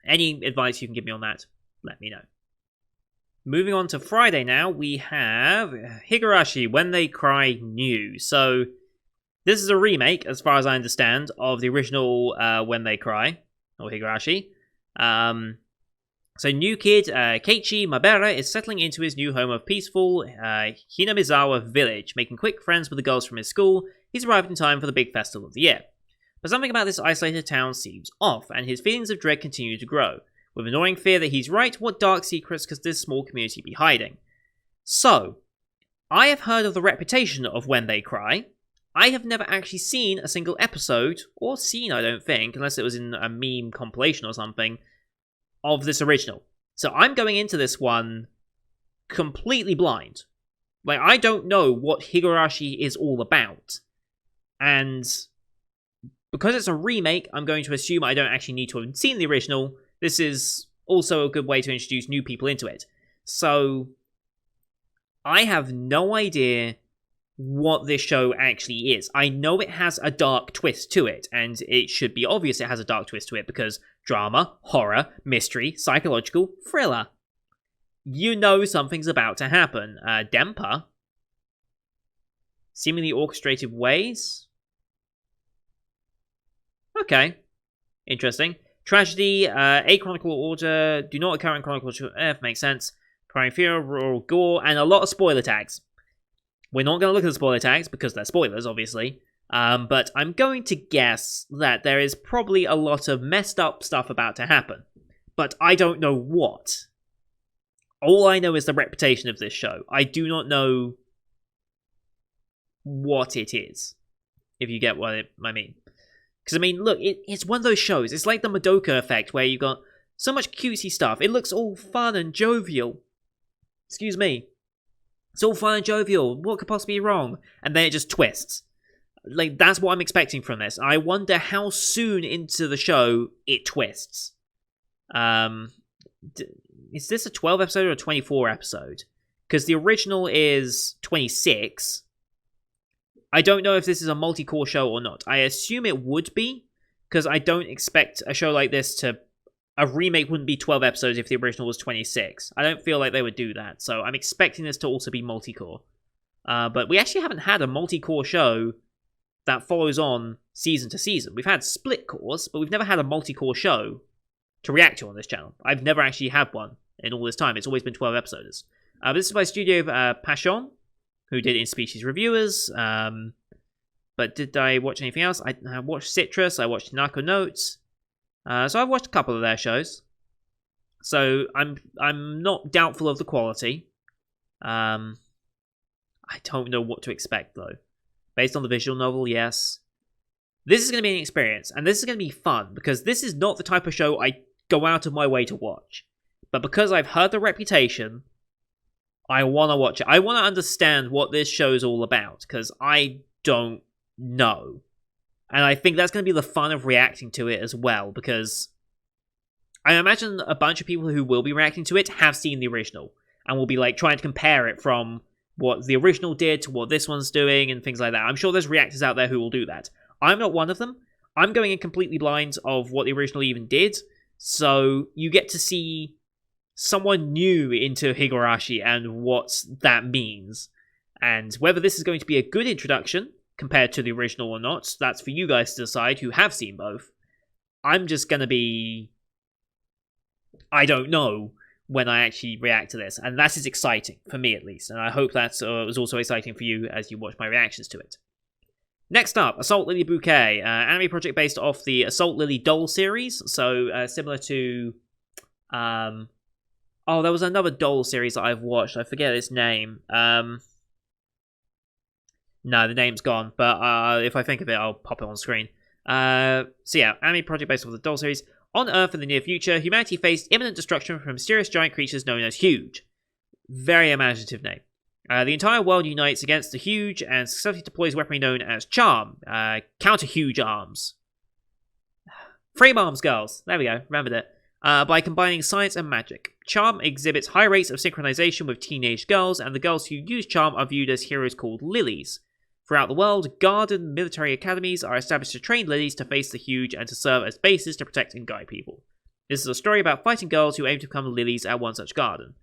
any advice you can give me on that, let me know. Moving on to Friday now, we have Higurashi, When They Cry New. So, this is a remake, as far as I understand, of the original When They Cry, or Higurashi. So new kid, Keiichi Mabera, is settling into his new home of peaceful Hinamizawa village, making quick friends with the girls from his school. He's arrived in time for the big festival of the year. But something about this isolated town seems off, and his feelings of dread continue to grow, with an annoying fear that he's right. What dark secrets could this small community be hiding? So, I have heard of the reputation of When They Cry. I have never actually seen a single episode, or seen, I don't think, unless it was in a meme compilation or something, of this original. So I'm going into this one completely blind. Like, I don't know what Higurashi is all about. And because it's a remake, I'm going to assume I don't actually need to have seen the original. This is also a good way to introduce new people into it. So, I have no idea what this show actually is. I know it has a dark twist to it, and it should be obvious it has a dark twist to it, because drama, horror, mystery, psychological, thriller. You know something's about to happen. Denpa. Seemingly orchestrated ways. Okay. Interesting. Tragedy, achronicle order, do not occur in chronicle F, makes sense. Prime fear, rural gore, and a lot of spoiler tags. We're not going to look at the spoiler tags, because they're spoilers, obviously. But I'm going to guess that there is probably a lot of messed up stuff about to happen. But I don't know what. All I know is the reputation of this show. I do not know what it is, if you get what I mean. Because, I mean, look, it's one of those shows. It's like the Madoka effect, where you've got so much cutesy stuff. It looks all fun and jovial. Excuse me. It's all fun and jovial. What could possibly be wrong? And then it just twists. Like, that's what I'm expecting from this. I wonder how soon into the show it twists. Is this a 12 episode or a 24 episode? Because the original is 26. I don't know if this is a multi-core show or not. I assume it would be, because I don't expect a show like this to... A remake wouldn't be 12 episodes if the original was 26. I don't feel like they would do that, so I'm expecting this to also be multi-core. But we actually haven't had a multi-core show that follows on season to season. We've had split cores, but we've never had a multi-core show to react to on this channel. I've never actually had one in all this time. It's always been 12 episodes. This is by Studio Passion, who did In Species Reviewers. But did I watch anything else? I watched Citrus, I watched Narco Notes. So I've watched a couple of their shows. So I'm not doubtful of the quality. I don't know what to expect, though. Based on the visual novel, yes. This is going to be an experience, and this is going to be fun, because this is not the type of show I go out of my way to watch. But because I've heard the reputation, I want to watch it. I want to understand what this show is all about, because I don't know. And I think that's going to be the fun of reacting to it as well, because I imagine a bunch of people who will be reacting to it have seen the original, and will be like trying to compare it from what the original did to what this one's doing and things like that. I'm sure there's reactors out there who will do that. I'm not one of them. I'm going in completely blind of what the original even did, so you get to see someone new into Higurashi and what that means. And whether this is going to be a good introduction compared to the original or not, that's for you guys to decide who have seen both. I'm just going to be... I don't know when I actually react to this, and that is exciting, for me at least, and I hope that was also exciting for you as you watch my reactions to it. Next up, Assault Lily Bouquet, anime project based off the Assault Lily doll series, so similar to... Oh, there was another doll series that I've watched, I forget its name. No, the name's gone, but if I think of it, I'll pop it on screen. So yeah, anime project based off the doll series. On Earth in the near future, humanity faced imminent destruction from mysterious giant creatures known as Huge. Very imaginative name. The entire world unites against the Huge and successfully deploys weaponry known as Charm, counter Huge arms. Frame arms, girls. There we go, remembered it. By combining science and magic. Charm exhibits high rates of synchronization with teenage girls, and the girls who use Charm are viewed as heroes called Lilies. Throughout the world, guard and military academies are established to train Lilies to face the Huge and to serve as bases to protect and guide people. This is a story about fighting girls who aim to become Lilies at one such garden.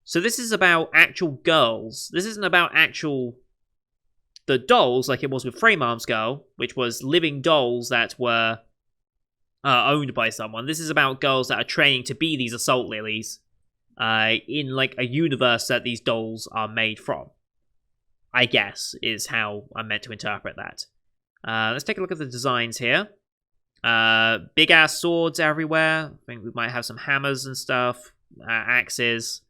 So this is about actual girls. This isn't about the dolls like it was with Frame Arms Girl, which was living dolls that were owned by someone. This is about girls that are training to be these Assault Lilies in like a universe that these dolls are made from. I guess, is how I'm meant to interpret that. Let's take a look at the designs here. Big-ass swords everywhere. I think we might have some hammers and stuff. Axes.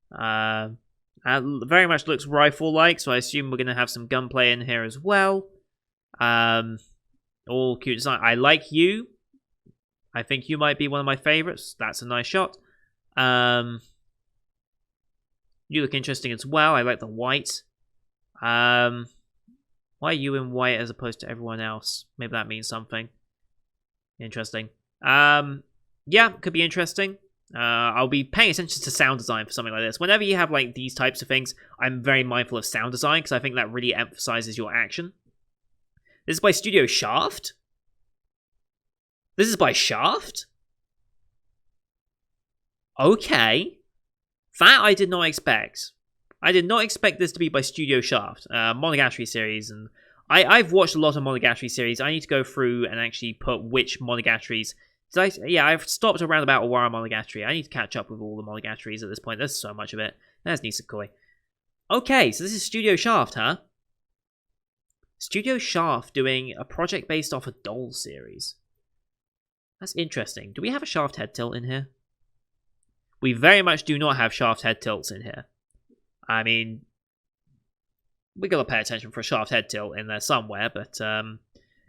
Very much looks rifle-like, so I assume we're going to have some gunplay in here as well. All cute design. I like you. I think you might be one of my favorites. That's a nice shot. You look interesting as well. I like the white. Why are you in white as opposed to everyone else? Maybe that means something. Interesting. Yeah, could be interesting. I'll be paying attention to sound design for something like this. Whenever you have like these types of things, I'm very mindful of sound design because I think that really emphasizes your action. This is by Studio Shaft? This is by Shaft? Okay. That I did not expect. I did not expect this to be by Studio Shaft, Monogatari series, and I've watched a lot of Monogatari series. I need to go through and actually put which Monogataris. I've stopped around about Owara Monogatari. I need to catch up with all the Monogataris at this point. There's so much of it. There's Nisekoi. Okay, so this is Studio Shaft, huh? Studio Shaft doing a project based off a doll series. That's interesting. Do we have a Shaft head tilt in here? We very much do not have Shaft head tilts in here. I mean, we gotta pay attention for a Shaft head tilt in there somewhere, but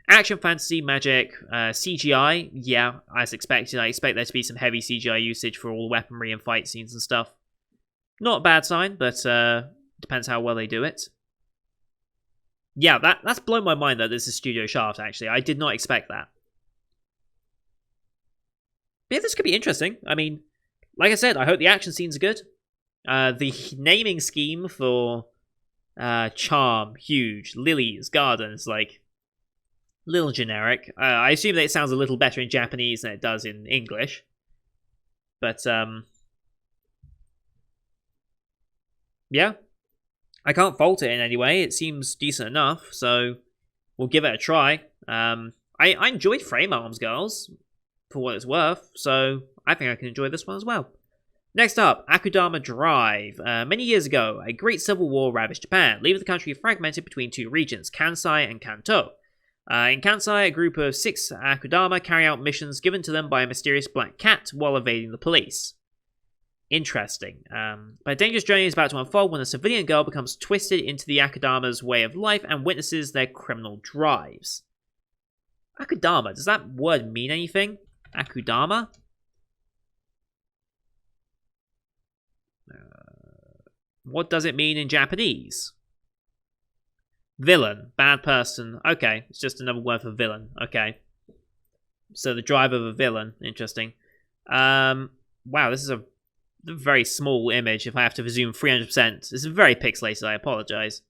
action, fantasy, magic, CGI, yeah, as expected. I expect there to be some heavy CGI usage for all the weaponry and fight scenes and stuff. Not a bad sign, but depends how well they do it. Yeah, that's blown my mind that this is Studio Shaft, actually. I did not expect that. But yeah, this could be interesting. I mean, like I said, I hope the action scenes are good. The naming scheme for Charm, Huge, Lilies, Gardens, like, little generic. I assume that it sounds a little better in Japanese than it does in English. But, yeah. I can't fault it in any way. It seems decent enough, so we'll give it a try. I enjoyed Frame Arms Girls, for what it's worth, so I think I can enjoy this one as well. Next up, Akudama Drive. Many years ago, a great civil war ravaged Japan, leaving the country fragmented between two regions, Kansai and Kanto. In Kansai, a group of 6 Akudama carry out missions given to them by a mysterious black cat while evading the police. Interesting. But a dangerous journey is about to unfold when a civilian girl becomes twisted into the Akudama's way of life and witnesses their criminal drives. Akudama, does that word mean anything? Akudama? What does it mean in Japanese? Villain, bad person. Okay, it's just another word for villain. Okay. So the drive of a villain. Interesting. Wow, this is a very small image if I have to zoom 300%. This is very pixelated, I apologize.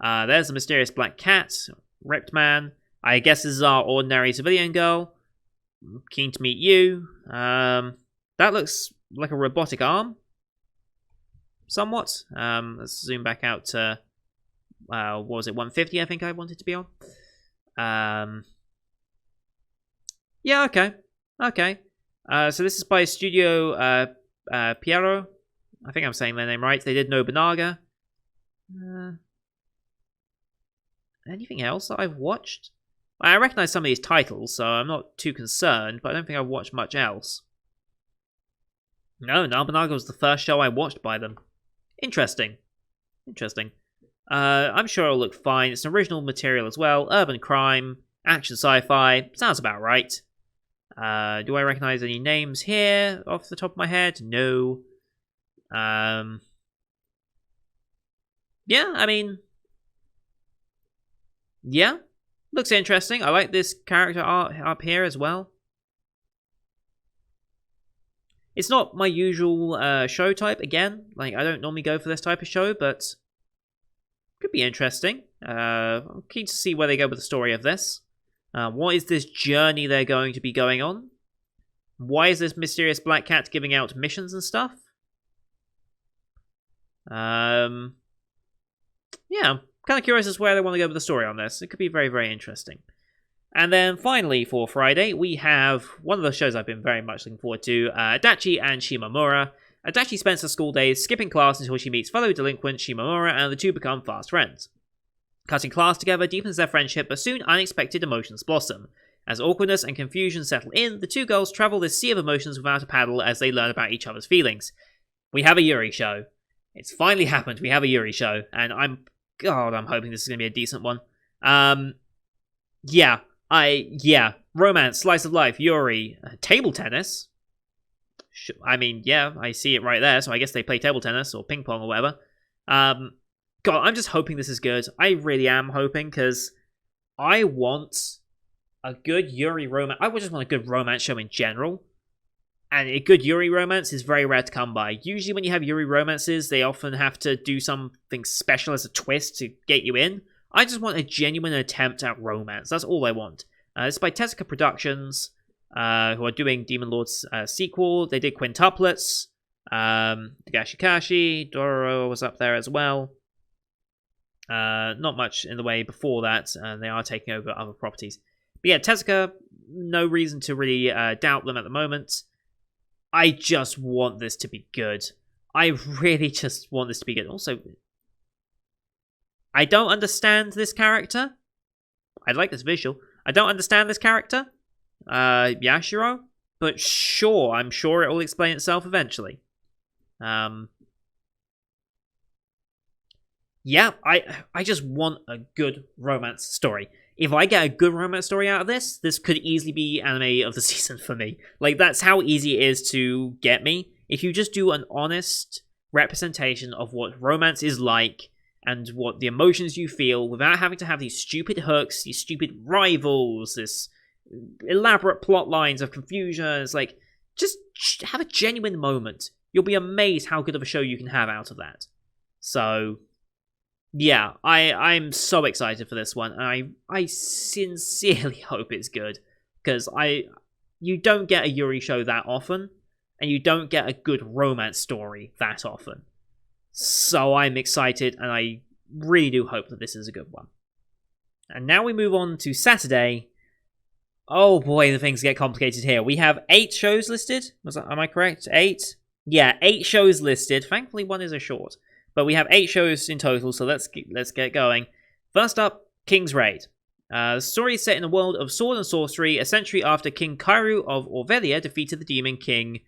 There's the mysterious black cat, ripped man. I guess this is our ordinary civilian girl. Keen to meet you. That looks like a robotic arm. Somewhat. Let's zoom back out to... what was it, 150 I think I wanted to be on? Yeah, okay. Okay. So this is by Studio Piero. I think I'm saying their name right. They did Nobunaga. Anything else that I've watched? I recognize some of these titles, so I'm not too concerned, but I don't think I've watched much else. No, Nobunaga was the first show I watched by them. Interesting. Interesting. I'm sure it'll look fine. It's an original material as well. Urban crime, action sci-fi. Sounds about right. Do I recognize any names here off the top of my head? No. Yeah, I mean... Yeah, looks interesting. I like this character art up here as well. It's not my usual show type, again. Like, I don't normally go for this type of show, but... could be interesting. I'm keen to see where they go with the story of this. What is this journey they're going to be going on? Why is this mysterious black cat giving out missions and stuff? Yeah, I'm kind of curious as to where they want to go with the story on this. It could be very, very interesting. And then finally for Friday, we have one of the shows I've been very much looking forward to, Adachi and Shimamura. Adachi spends her school days skipping class until she meets fellow delinquent Shimamura, and the two become fast friends. Cutting class together deepens their friendship, but soon unexpected emotions blossom. As awkwardness and confusion settle in, the two girls travel this sea of emotions without a paddle as they learn about each other's feelings. We have a Yuri show. It's finally happened. We have a Yuri show, and I'm hoping this is going to be a decent one. Yeah, romance, slice of life, Yuri, table tennis. I mean, yeah, I see it right there, so I guess they play table tennis or ping pong or whatever. God, I'm just hoping this is good. I really am hoping, because I want a good Yuri romance. I just want a good romance show in general. And a good Yuri romance is very rare to come by. Usually when you have Yuri romances, they often have to do something special as a twist to get you in. I just want a genuine attempt at romance. That's all I want. This is by Tezuka Productions, who are doing Demon Lord's sequel. They did Quintuplets. Higashikashi, Dororo was up there as well. Not much in the way before that, and they are taking over other properties. But yeah, Tezuka, no reason to really doubt them at the moment. I just want this to be good. I really just want this to be good. Also, I don't understand this character. I like this visual. I don't understand this character, Yashiro, but sure, I'm sure it will explain itself eventually. Yeah, I just want a good romance story. If I get a good romance story out of this, this could easily be anime of the season for me. Like, that's how easy it is to get me. If you just do an honest representation of what romance is like, and what the emotions you feel, without having to have these stupid hooks, these stupid rivals, this elaborate plot lines of confusion, it's like, just have a genuine moment. You'll be amazed how good of a show you can have out of that. So... yeah, I'm so excited for this one, and I sincerely hope it's good, because you don't get a Yuri show that often, and you don't get a good romance story that often. So I'm excited, and I really do hope that this is a good one. And now we move on to Saturday. Oh boy, the things get complicated here. We have 8 shows listed. Am I correct? 8? Yeah, 8 shows listed. Thankfully, one is a short. But we have 8 shows in total, so let's get going. First up, King's Raid. The story is set in a world of sword and sorcery, a century after King Kairu of Orvelia defeated the demon king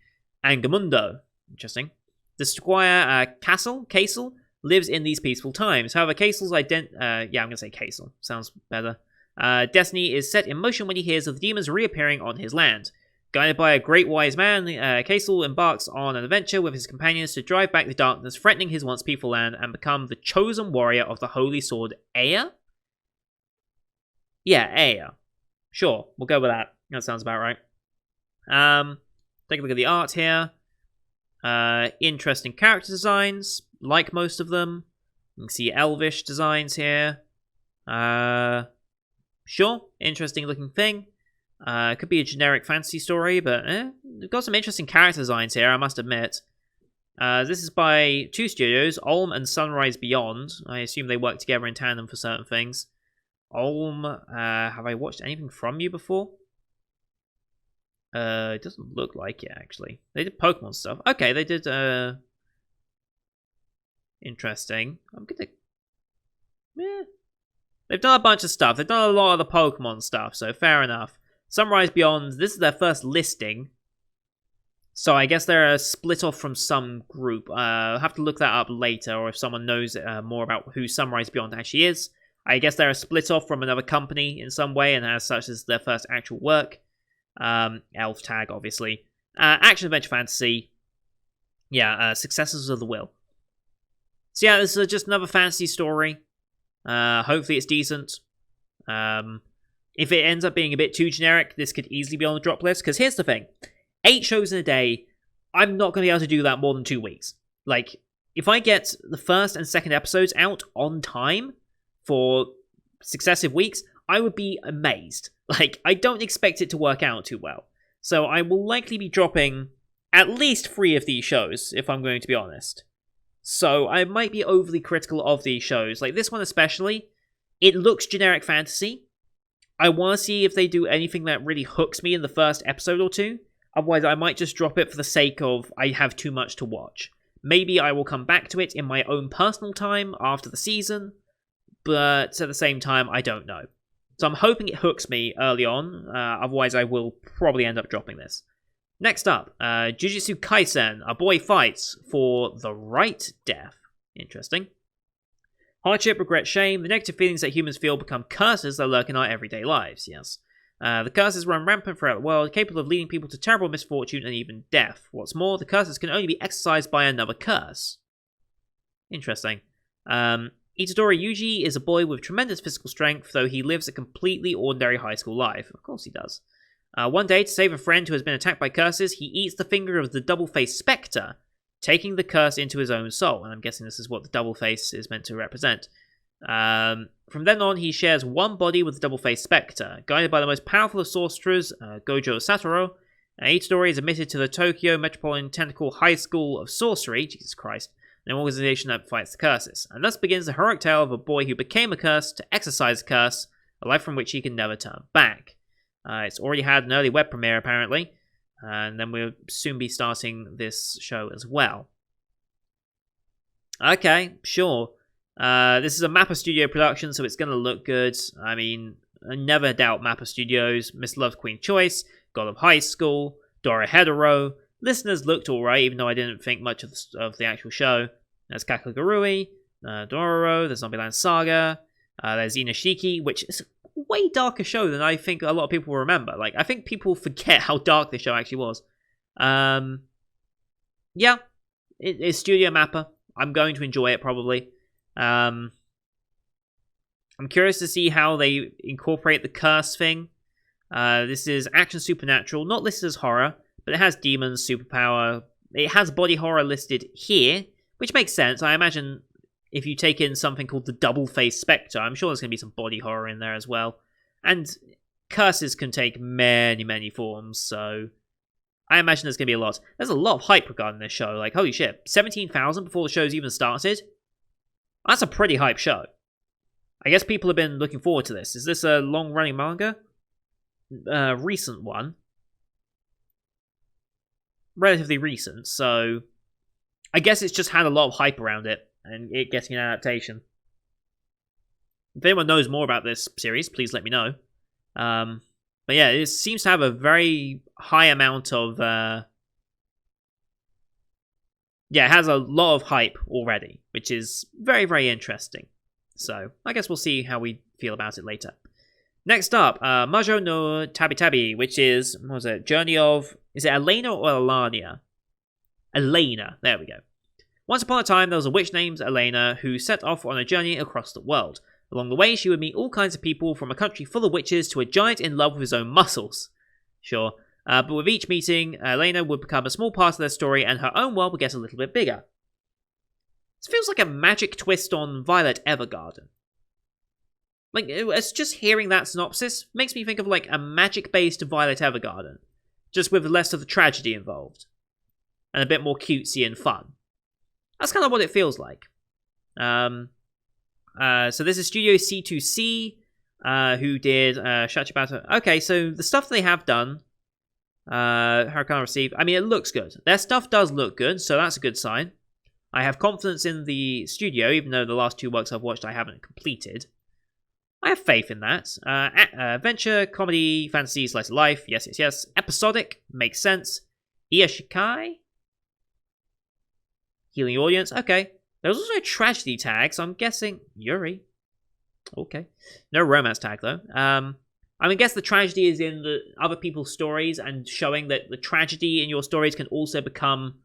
Angamundo. Interesting. The squire Castle lives in these peaceful times. However, Castle's I'm going to say Castle. Sounds better. Destiny is set in motion when he hears of the demons reappearing on his land. Guided by a great wise man, Castle embarks on an adventure with his companions to drive back the darkness threatening his once peaceful land and become the chosen warrior of the holy sword Aya? Yeah, Aya. Sure, we'll go with that. That sounds about right. Take a look at the art here. Interesting character designs, like most of them. You can see elvish designs here. Sure, interesting looking thing. Could be a generic fantasy story, but we've got some interesting character designs here, I must admit. This is by two studios, Ulm and Sunrise Beyond. I assume they work together in tandem for certain things. Ulm, have I watched anything from you before? It doesn't look like it, actually. They did Pokemon stuff. Okay, they did, interesting. I'm gonna... They've done a bunch of stuff. They've done a lot of the Pokemon stuff, so fair enough. Sunrise Beyond, this is their first listing. So I guess they're a split off from some group. I'll have to look that up later, or if someone knows more about who Sunrise Beyond actually is. I guess they're a split off from another company in some way, and as such, this is their first actual work. Elf Tag, obviously. Action Adventure Fantasy. Yeah, Successors of the Will. So yeah, this is just another fantasy story. Hopefully it's decent. If it ends up being a bit too generic, this could easily be on the drop list, because here's the thing. 8 shows in a day, I'm not going to be able to do that more than 2 weeks. Like, if I get the first and second episodes out on time for successive weeks, I would be amazed. Like, I don't expect it to work out too well. So I will likely be dropping at least 3 of these shows, if I'm going to be honest. So I might be overly critical of these shows. Like, this one especially, it looks generic fantasy. I want to see if they do anything that really hooks me in the first episode or 2. Otherwise, I might just drop it for the sake of I have too much to watch. Maybe I will come back to it in my own personal time after the season, but at the same time, I don't know. So I'm hoping it hooks me early on, otherwise I will probably end up dropping this. Next up, Jujutsu Kaisen, a boy fights for the right death. Interesting. Hardship, regret, shame, the negative feelings that humans feel become curses that lurk in our everyday lives, yes. The curses run rampant throughout the world, capable of leading people to terrible misfortune and even death. What's more, the curses can only be exercised by another curse. Interesting. Itadori Yuji is a boy with tremendous physical strength, though he lives a completely ordinary high school life. Of course he does. One day, to save a friend who has been attacked by curses, he eats the finger of the double-faced spectre, taking the curse into his own soul. And I'm guessing this is what the double face is meant to represent. From then on, he shares one body with the double-faced spectre. Guided by the most powerful of sorcerers, Gojo Satoru, Itadori is admitted to the Tokyo Metropolitan Tentacle High School of Sorcery, Jesus Christ, an organization that fights the curses. And thus begins the heroic tale of a boy who became a curse to exercise a curse, a life from which he can never turn back. It's already had an early web premiere, apparently, and then we'll soon be starting this show as well. Okay, sure. This is a Mappa Studio production, so it's going to look good. I mean, I never doubt Mappa Studios. Miss Love Queen Choice, God of High School, Dora Hedoro. Listeners looked alright, even though I didn't think much of the actual show. There's Kakagurui, Dororo, there's Zombieland Saga, there's Inashiki, which is a way darker show than I think a lot of people will remember. Like, I think people forget how dark this show actually was. Yeah, it's Studio Mappa. I'm going to enjoy it, probably. I'm curious to see how they incorporate the curse thing. This is action supernatural, not listed as horror, but it has demons, superpower. It has body horror listed here, which makes sense. I imagine if you take in something called the double-faced spectre, I'm sure there's going to be some body horror in there as well. And curses can take many, many forms, so I imagine there's going to be a lot. There's a lot of hype regarding this show. Like, holy shit, 17,000 before the show's even started? That's a pretty hype show. I guess people have been looking forward to this. Is this a long-running manga? Recent one. Relatively recent, so I guess it's just had a lot of hype around it, and it getting an adaptation. If anyone knows more about this series, please let me know. But yeah, it seems to have a very high amount of... Yeah, it has a lot of hype already, which is very, very interesting. So, I guess we'll see how we feel about it later. Next up, Majo no Tabi Tabi, which is, what was it, Journey of... Is it Elena or Elania? Elena, there we go. Once upon a time, there was a witch named Elena who set off on a journey across the world. Along the way, she would meet all kinds of people from a country full of witches to a giant in love with his own muscles. Sure. But with each meeting, Elena would become a small part of their story and her own world would get a little bit bigger. This feels like a magic twist on Violet Evergarden. Like, it's just hearing that synopsis makes me think of like a magic-based Violet Evergarden, just with less of the tragedy involved, and a bit more cutesy and fun. That's kind of what it feels like. So this is Studio C2C, who did Shachibata. Okay, so the stuff they have done, Hurricane Receive, I mean, it looks good. Their stuff does look good, so that's a good sign. I have confidence in the studio, even though the last 2 works I've watched I haven't completed. I have faith in that. Adventure, comedy, fantasy, slice of life, yes. Episodic, makes sense. Iashikai? Healing audience, okay. There's also a tragedy tag, so I'm guessing Yuri. Okay. No romance tag, though. I guess the tragedy is in the other people's stories and showing that the tragedy in your stories can also become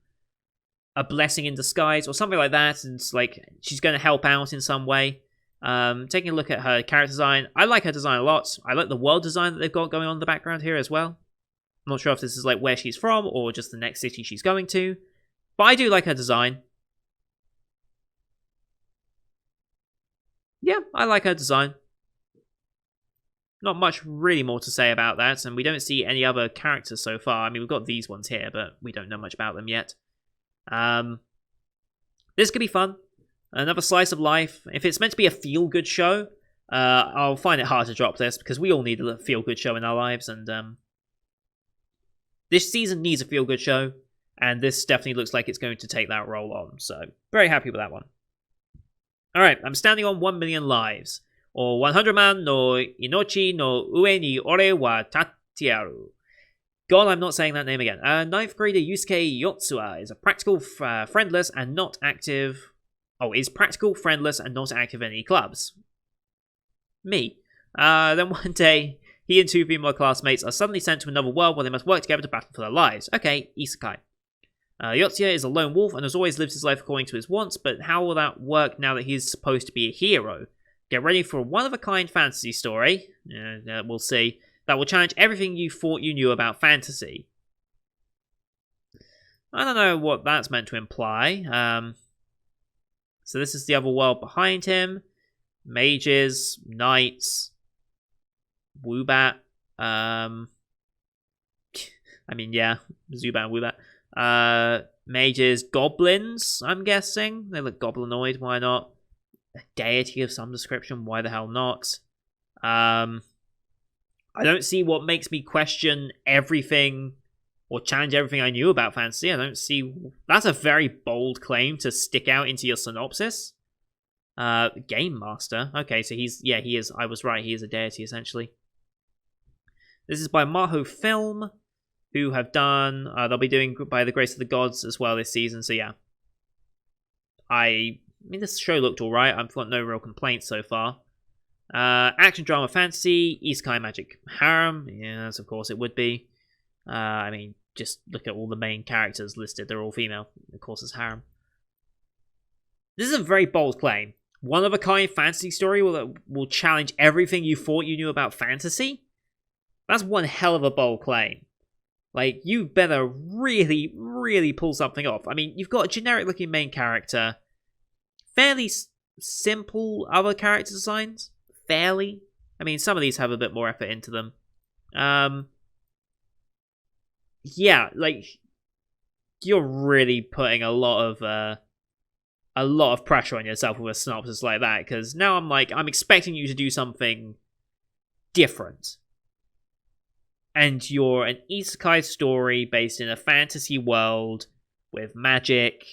a blessing in disguise or something like that, and it's like she's going to help out in some way. Taking a look at her character design, I like her design a lot. I like the world design that they've got going on in the background here as well. I'm not sure if this is like where she's from or just the next city she's going to, but I do like her design. Yeah, I like her design. Not much really more to say about that, and we don't see any other characters so far. I mean, we've got these ones here, but we don't know much about them yet. This could be fun. Another slice of life. If it's meant to be a feel-good show, I'll find it hard to drop this, because we all need a feel-good show in our lives, and this season needs a feel-good show, and this definitely looks like it's going to take that role on, so very happy with that one. Alright, I'm standing on 1 million lives, or 100man no inochi no ue ni ore wa tattiaru. God, I'm not saying that name again. 9th grader Yusuke Yotsua is a practical, friendless, and not active... Oh, is practical, friendless, and not active in any clubs. Me. Then one day, he and 2 female classmates are suddenly sent to another world where they must work together to battle for their lives. Okay, isekai. Yotsuya is a lone wolf and has always lived his life according to his wants, but how will that work now that he's supposed to be a hero? Get ready for a one-of-a-kind fantasy story. We'll see. That will challenge everything you thought you knew about fantasy. I don't know what that's meant to imply. So this is the other world behind him. Mages, knights, Woobat. I mean, yeah, Zubat and Woobat. Mages, goblins, I'm guessing. They look goblinoid, why not? A deity of some description, why the hell not? I don't see what makes me question everything or challenge everything I knew about fantasy. I don't see... That's a very bold claim to stick out into your synopsis. Game Master. Okay, so he's... Yeah, he is... I was right, he is a deity, essentially. This is by Maho Film, who have done... they'll be doing By the Grace of the Gods as well this season, so yeah. I mean, this show looked alright. I've got no real complaints so far. Action, drama, fantasy, isekai, magic, harem. Yes, of course it would be. I mean, just look at all the main characters listed. They're all female. Of course, it's harem. This is a very bold claim. One-of-a-kind fantasy story will challenge everything you thought you knew about fantasy? That's one hell of a bold claim. Like, you better really, really pull something off. I mean, you've got a generic-looking main character. Fairly simple other character designs. Fairly. I mean, some of these have a bit more effort into them. Yeah, like, you're really putting a lot of pressure on yourself with a synopsis like that, because now I'm expecting you to do something different. And you're an isekai story based in a fantasy world with magic.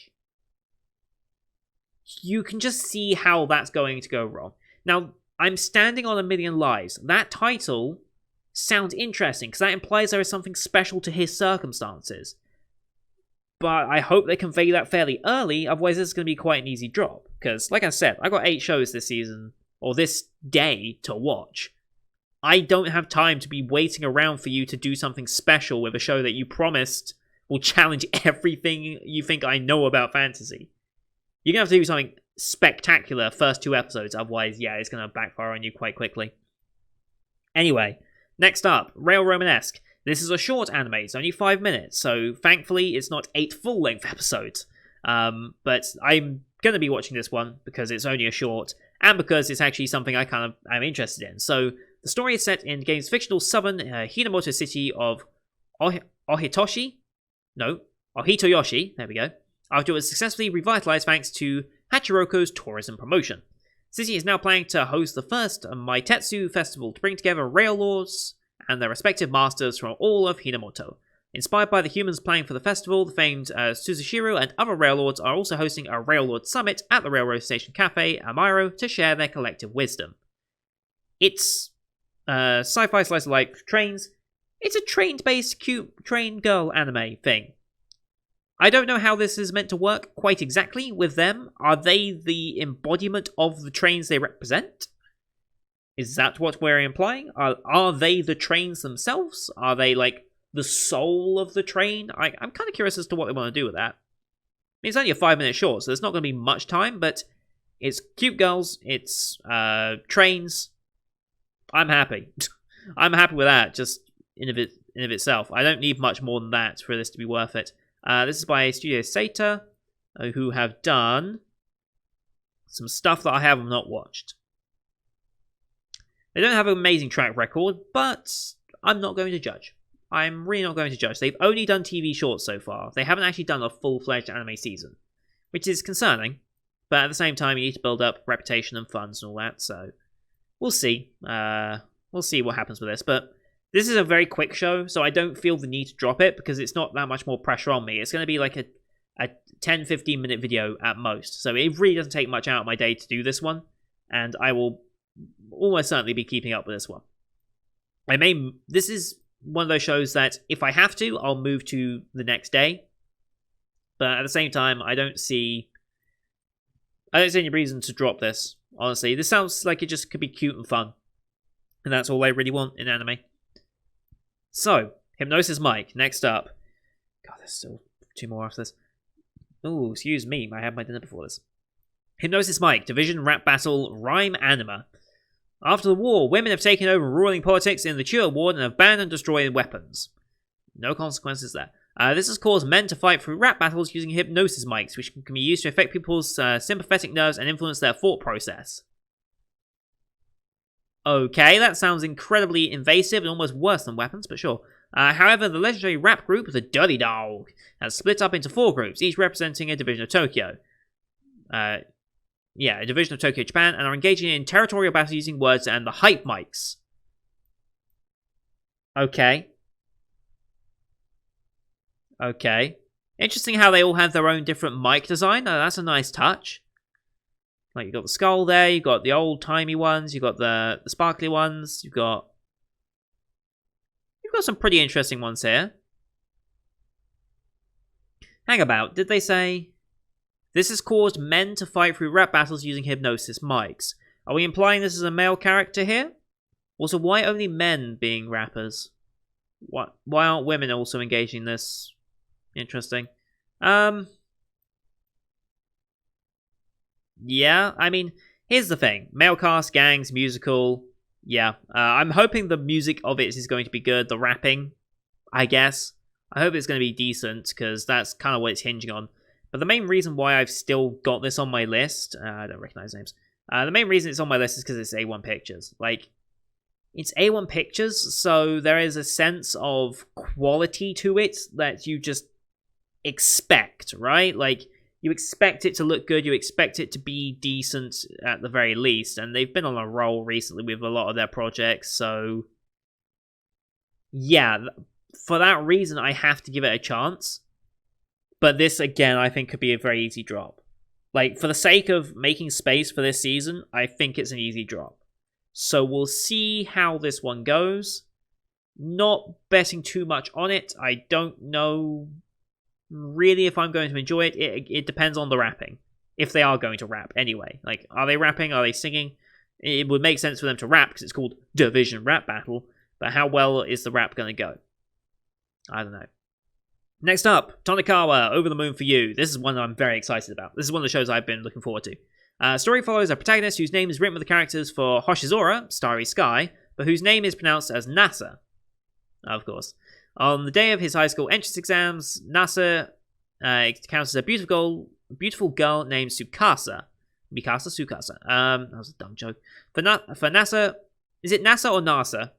You can just see how that's going to go wrong. Now, I'm standing on 1 million lives. That title sounds interesting, because that implies there is something special to his circumstances. But I hope they convey that fairly early, otherwise this is going to be quite an easy drop. Because, like I said, I got 8 shows this season, or this day, to watch. I don't have time to be waiting around for you to do something special with a show that you promised will challenge everything you think I know about fantasy. You're going to have to do something spectacular first 2 episodes, otherwise, yeah, it's going to backfire on you quite quickly. Anyway, next up, Rail Romanesque. This is a short anime, it's only 5 minutes, so thankfully it's not 8 full-length episodes. But I'm going to be watching this one because it's only a short, and because it's actually something I kind of am interested in. So the story is set in the game's fictional southern Hinamoto city of Ohitoyoshi. There we go. After it was successfully revitalized thanks to Hachiroko's tourism promotion. The city is now planning to host the first Maitetsu festival to bring together rail lords and their respective masters from all of Hinamoto. Inspired by the humans planning for the festival, the famed Suzushiro and other rail lords are also hosting a rail lord summit at the railroad station cafe Amiro to share their collective wisdom. It's sci-fi slice of life trains. It's a train-based cute train girl anime thing. I don't know how this is meant to work quite exactly with them. Are they the embodiment of the trains they represent? Is that what we're implying? Are they the trains themselves? Are they like the soul of the train? I'm kind of curious as to what they want to do with that. I mean, it's only a 5-minute short, so there's not going to be much time, but it's cute girls, it's trains. I'm happy. I'm happy with that, just in of itself. I don't need much more than that for this to be worth it. This is by Studio Seta, who have done some stuff that I have not watched. They don't have an amazing track record, but I'm not going to judge. I'm really not going to judge. They've only done TV shorts so far. They haven't actually done a full-fledged anime season, which is concerning. But at the same time, you need to build up reputation and funds and all that, so we'll see. We'll see what happens with this, but this is a very quick show, so I don't feel the need to drop it because it's not that much more pressure on me. It's going to be like a 10-15 minute video at most, so it really doesn't take much out of my day to do this one, and I will almost certainly be keeping up with this one. This is one of those shows that if I have to, I'll move to the next day, but at the same time, I don't see any reason to drop this, honestly. This sounds like it just could be cute and fun, and that's all I really want in anime. So, Hypnosis Mike, next up. God, there's still 2 more after this. Oh, excuse me, I had my dinner before this. Hypnosis Mike, Division Rap Battle, Rhyme Anima. After the war, women have taken over ruling politics in the Chua Ward and have banned and destroyed weapons. No consequences there. This has caused men to fight through rap battles using hypnosis mics, which can be used to affect people's sympathetic nerves and influence their thought process. Okay, that sounds incredibly invasive and almost worse than weapons, but sure. However, the legendary rap group, the Dirty Dog, has split up into 4 groups, each representing a division of Tokyo. A division of Tokyo, Japan, and are engaging in territorial battle using words and the hype mics. Okay. Interesting how they all have their own different mic design. That's a nice touch. Like, you've got the skull there, you've got the old-timey ones, you've got the sparkly ones, you've got some pretty interesting ones here. Hang about, did they say... This has caused men to fight through rap battles using hypnosis mics. Are we implying this is a male character here? Also, why only men being rappers? Why aren't women also engaging in this? Interesting. Yeah, I mean, here's the thing. Male cast, gangs, musical. Yeah, I'm hoping the music of it is going to be good. The rapping, I guess. I hope it's going to be decent, because that's kind of what it's hinging on. But the main reason why I've still got this on my list... I don't recognize names. The main reason it's on my list is because it's A1 Pictures. Like, it's A1 Pictures, so there is a sense of quality to it that you just expect, right? Like, you expect it to look good, you expect it to be decent at the very least, and they've been on a roll recently with a lot of their projects, so... Yeah, for that reason, I have to give it a chance. But this, again, I think could be a very easy drop. Like, for the sake of making space for this season, I think it's an easy drop. So we'll see how this one goes. Not betting too much on it. I don't know really if I'm going to enjoy it. It depends on the rapping. If they are going to rap, anyway. Like, are they rapping? Are they singing? It would make sense for them to rap, because it's called Division Rap Battle. But how well is the rap going to go? I don't know. Next up, Tonikawa, Over the Moon for You. This is one that I'm very excited about. This is one of the shows I've been looking forward to. Story follows a protagonist whose name is written with the characters for Hoshizora, Starry Sky, but whose name is pronounced as Nasa. Of course. On the day of his high school entrance exams, Nasa encounters a beautiful girl named Tsukasa. Mikasa Tsukasa. That was a dumb joke. For NASA, is it NASA or NASA?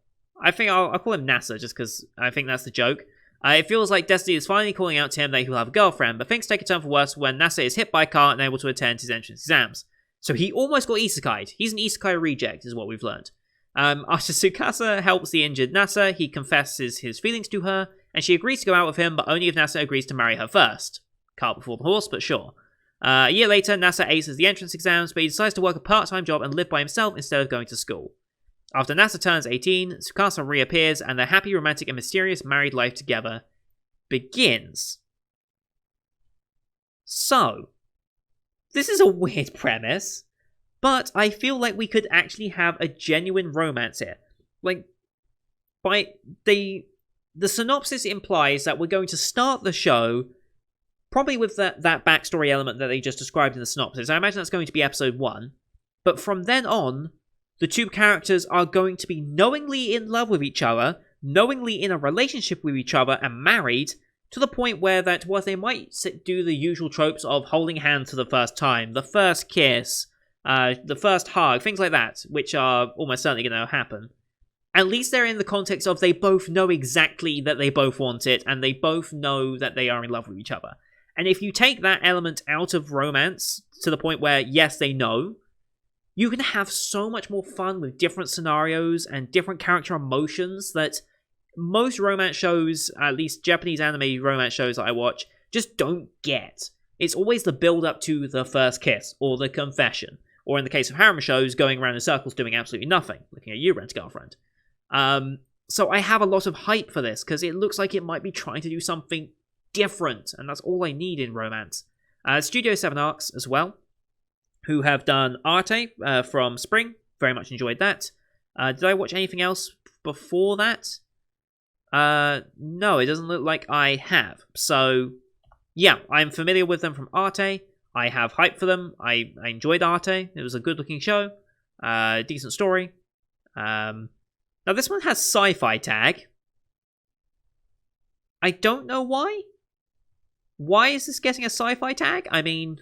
I think I'll call him NASA just because I think that's the joke. It feels like Destiny is finally calling out to him that he'll have a girlfriend, but things take a turn for worse when NASA is hit by a car and unable to attend his entrance exams. So he almost got isekai'd. He's an isekai reject, is what we've learned. After Tsukasa helps the injured NASA, he confesses his feelings to her, and she agrees to go out with him, but only if NASA agrees to marry her first. Cart before the horse, but sure. A year later, NASA aces the entrance exams, but he decides to work a part-time job and live by himself instead of going to school. After NASA turns 18, Tsukasa reappears, and their happy, romantic, and mysterious married life together begins. So, this is a weird premise, but I feel like we could actually have a genuine romance here. Like, the synopsis implies that we're going to start the show probably with that backstory element that they just described in the synopsis. I imagine that's going to be episode 1. But from then on, the two characters are going to be knowingly in love with each other, knowingly in a relationship with each other, and married, to the point where they might do the usual tropes of holding hands for the first time, the first kiss, the first hug, things like that, which are almost certainly going to happen. At least they're in the context of they both know exactly that they both want it, and they both know that they are in love with each other. And if you take that element out of romance to the point where, yes, they know, you can have so much more fun with different scenarios and different character emotions that most romance shows, at least Japanese anime romance shows that I watch, just don't get. It's always the build-up to the first kiss, or the confession, or in the case of harem shows, going around in circles doing absolutely nothing, looking at you, Rent-A-Girlfriend. So I have a lot of hype for this, because it looks like it might be trying to do something different, and that's all I need in romance. Studio 7 Arcs as well, who have done Arte from Spring. Very much enjoyed that. Did I watch anything else before that? No, it doesn't look like I have. So, yeah, I'm familiar with them from Arte. I have hype for them. I enjoyed Arte. It was a good-looking show. Decent story. Now, this one has sci-fi tag. I don't know why. Why is this getting a sci-fi tag? I mean,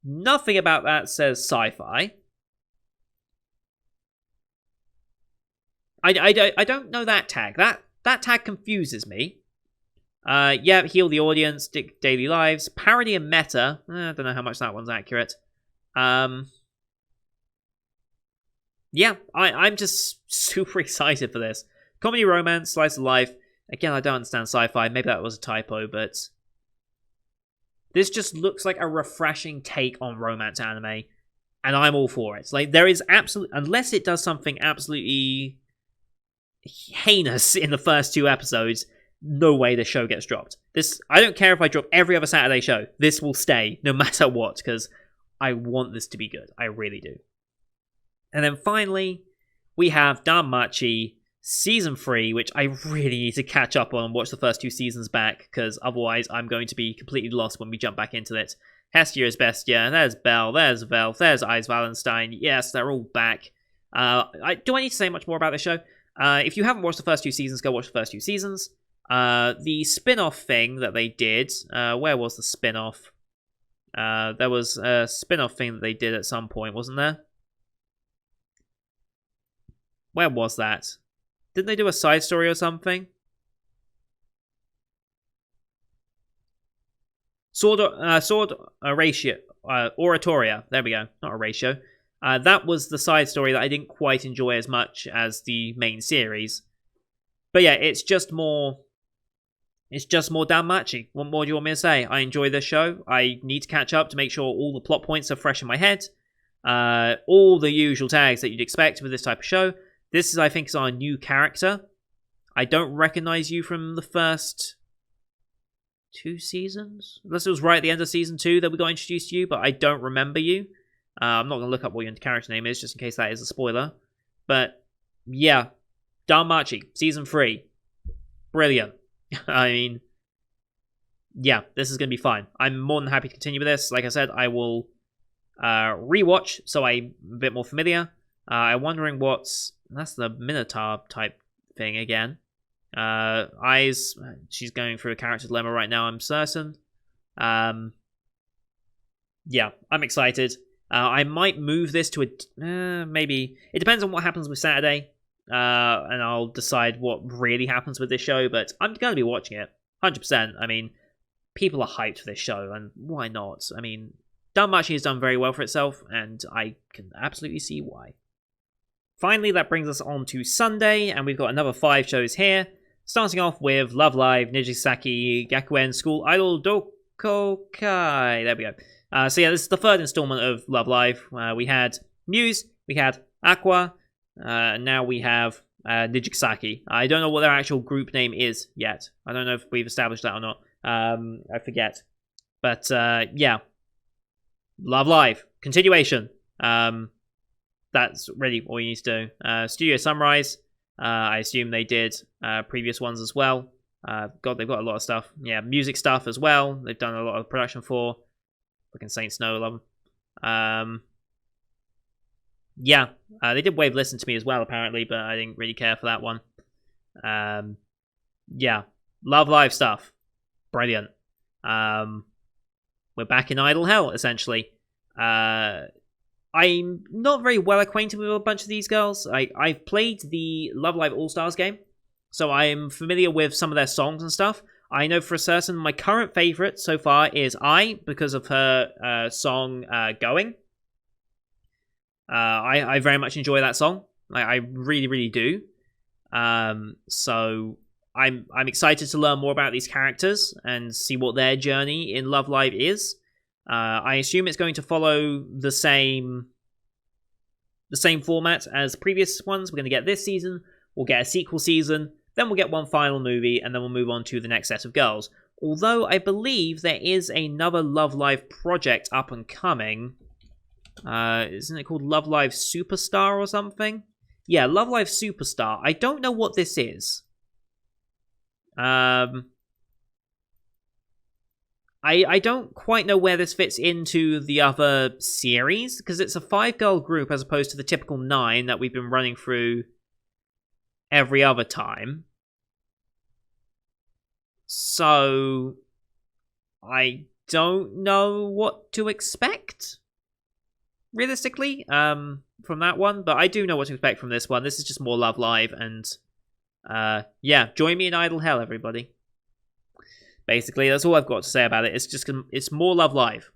nothing about that says sci-fi. I don't know that tag. That tag confuses me. Yeah, heal the audience, daily lives, parody and meta. I don't know how much that one's accurate. Yeah, I'm just super excited for this. Comedy, romance, slice of life. Again, I don't understand sci-fi. Maybe that was a typo, but this just looks like a refreshing take on romance anime, and I'm all for it. Like, there is absolutely, unless it does something absolutely heinous in the first 2 episodes, no way the show gets dropped. I don't care if I drop every other Saturday show. This will stay, no matter what, because I want this to be good. I really do. And then finally, we have Danmachi Season 3, which I really need to catch up on and watch the first 2 seasons back, because otherwise I'm going to be completely lost when we jump back into it. Hestia is Bestia, there's Belle, there's Velf, there's Eyes Valentine. Yes, they're all back. Do I need to say much more about this show? If you haven't watched the first 2 seasons, go watch the first 2 seasons. The spin-off thing that they did, where was the spin-off? There was a spin-off thing that they did at some point, wasn't there? Where was that? Didn't they do a side story or something? Sword Ratio, Oratoria. There we go. Not a ratio. That was the side story that I didn't quite enjoy as much as the main series. But yeah, it's just more Danmachi. What more do you want me to say? I enjoy this show. I need to catch up to make sure all the plot points are fresh in my head. All the usual tags that you'd expect with this type of show. This is, I think, is our new character. I don't recognize you from the first 2 seasons. Unless it was right at the end of season 2 that we got introduced to you, but I don't remember you. I'm not going to look up what your character name is, just in case that is a spoiler. But, yeah. Danmachi, Season 3. Brilliant. I mean, yeah, this is going to be fine. I'm more than happy to continue with this. Like I said, I will rewatch, so I'm a bit more familiar. I'm wondering that's the Minotaur type thing again. Eyes, she's going through a character dilemma right now, I'm certain. Yeah, I'm excited. I might move this to maybe. It depends on what happens with Saturday, and I'll decide what really happens with this show. But I'm going to be watching it, 100%. I mean, people are hyped for this show, and why not? I mean, Danmachi has done very well for itself, and I can absolutely see why. Finally, that brings us on to Sunday, and we've got another 5 shows here. Starting off with Love Live, Nijigasaki Gakuen School Idol Dokokai. There we go. So yeah, this is the 3rd installment of Love Live. We had Muse, we had Aqua, now we have Nijigasaki. I don't know what their actual group name is yet. I don't know if we've established that or not. I forget. But yeah, Love Live, continuation. That's really all you need to do. Studio Sunrise. I assume they did previous ones as well. God, they've got a lot of stuff. Yeah, music stuff as well. They've done a lot of production for. Fucking Saint Snow, love them. Yeah, they did Wave Listen to Me as well, apparently, but I didn't really care for that one. Yeah, Love Live stuff. Brilliant. We're back in Idle Hell, essentially. I'm not very well acquainted with a bunch of these girls. I've played the Love Live All-Stars game, so I'm familiar with some of their songs and stuff. I know for certain my current favourite so far is I, because of her song Going. I very much enjoy that song. I really, really do. So I'm excited to learn more about these characters and see what their journey in Love Live is. I assume it's going to follow the same format as previous ones. We're going to get this season, we'll get a sequel season, then we'll get one final movie, and then we'll move on to the next set of girls. Although I believe there is another Love Live project up and coming. Isn't it called Love Live Superstar or something? Yeah, Love Live Superstar. I don't know what this is. I don't quite know where this fits into the other series, because it's a 5-girl group as opposed to the typical 9 that we've been running through every other time. So I don't know what to expect, realistically, from that one, but I do know what to expect from this one. This is just more Love Live, and yeah, join me in Idle Hell, everybody. Basically, that's all I've got to say about it. It's more Love Live.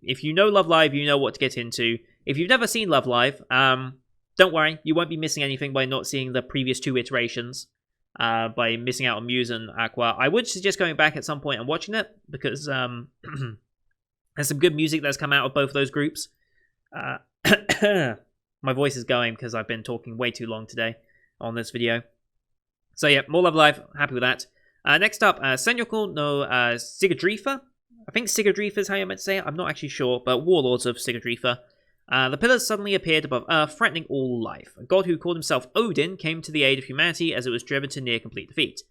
If you know Love Live, you know what to get into. If you've never seen Love Live, don't worry, you won't be missing anything by not seeing the previous 2 iterations, by missing out on Muse and Aqua. I would suggest going back at some point and watching it, because there's some good music that's come out of both those groups. My voice is going because I've been talking way too long today on this video. So yeah, more Love Live, happy with that. Next up, Senyoku no Sigadrifa. I think Sigadrifa is how you're meant to say it. I'm not actually sure, but Warlords of Sigadrifa. The pillars suddenly appeared above Earth, threatening all life. A god who called himself Odin came to the aid of humanity as it was driven to near complete defeat.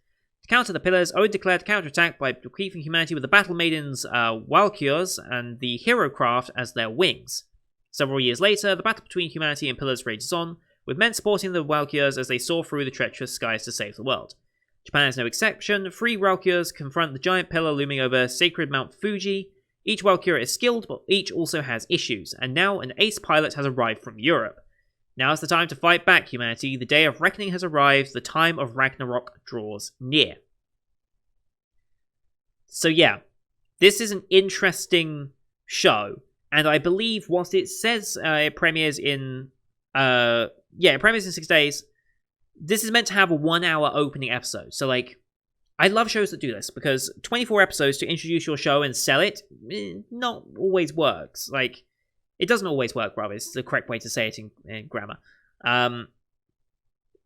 To counter the pillars, Odin declared counterattack by bequeathing humanity with the battle maidens Walkures and the hero craft as their wings. Several years later, the battle between humanity and pillars rages on, with men supporting the Walkures as they soar through the treacherous skies to save the world. Japan is no exception. 3 Walkures confront the giant pillar looming over sacred Mount Fuji. Each Walkure is skilled, but each also has issues, and now an ace pilot has arrived from Europe. Now is the time to fight back, humanity. The day of reckoning has arrived. The time of Ragnarok draws near. So yeah, this is an interesting show, and I believe whilst it says it premieres in 6 days, this is meant to have a 1-hour opening episode. So, like, I love shows that do this, because 24 episodes to introduce your show and sell it, not always works. Like, it doesn't always work, rather. It's the correct way to say it in grammar. And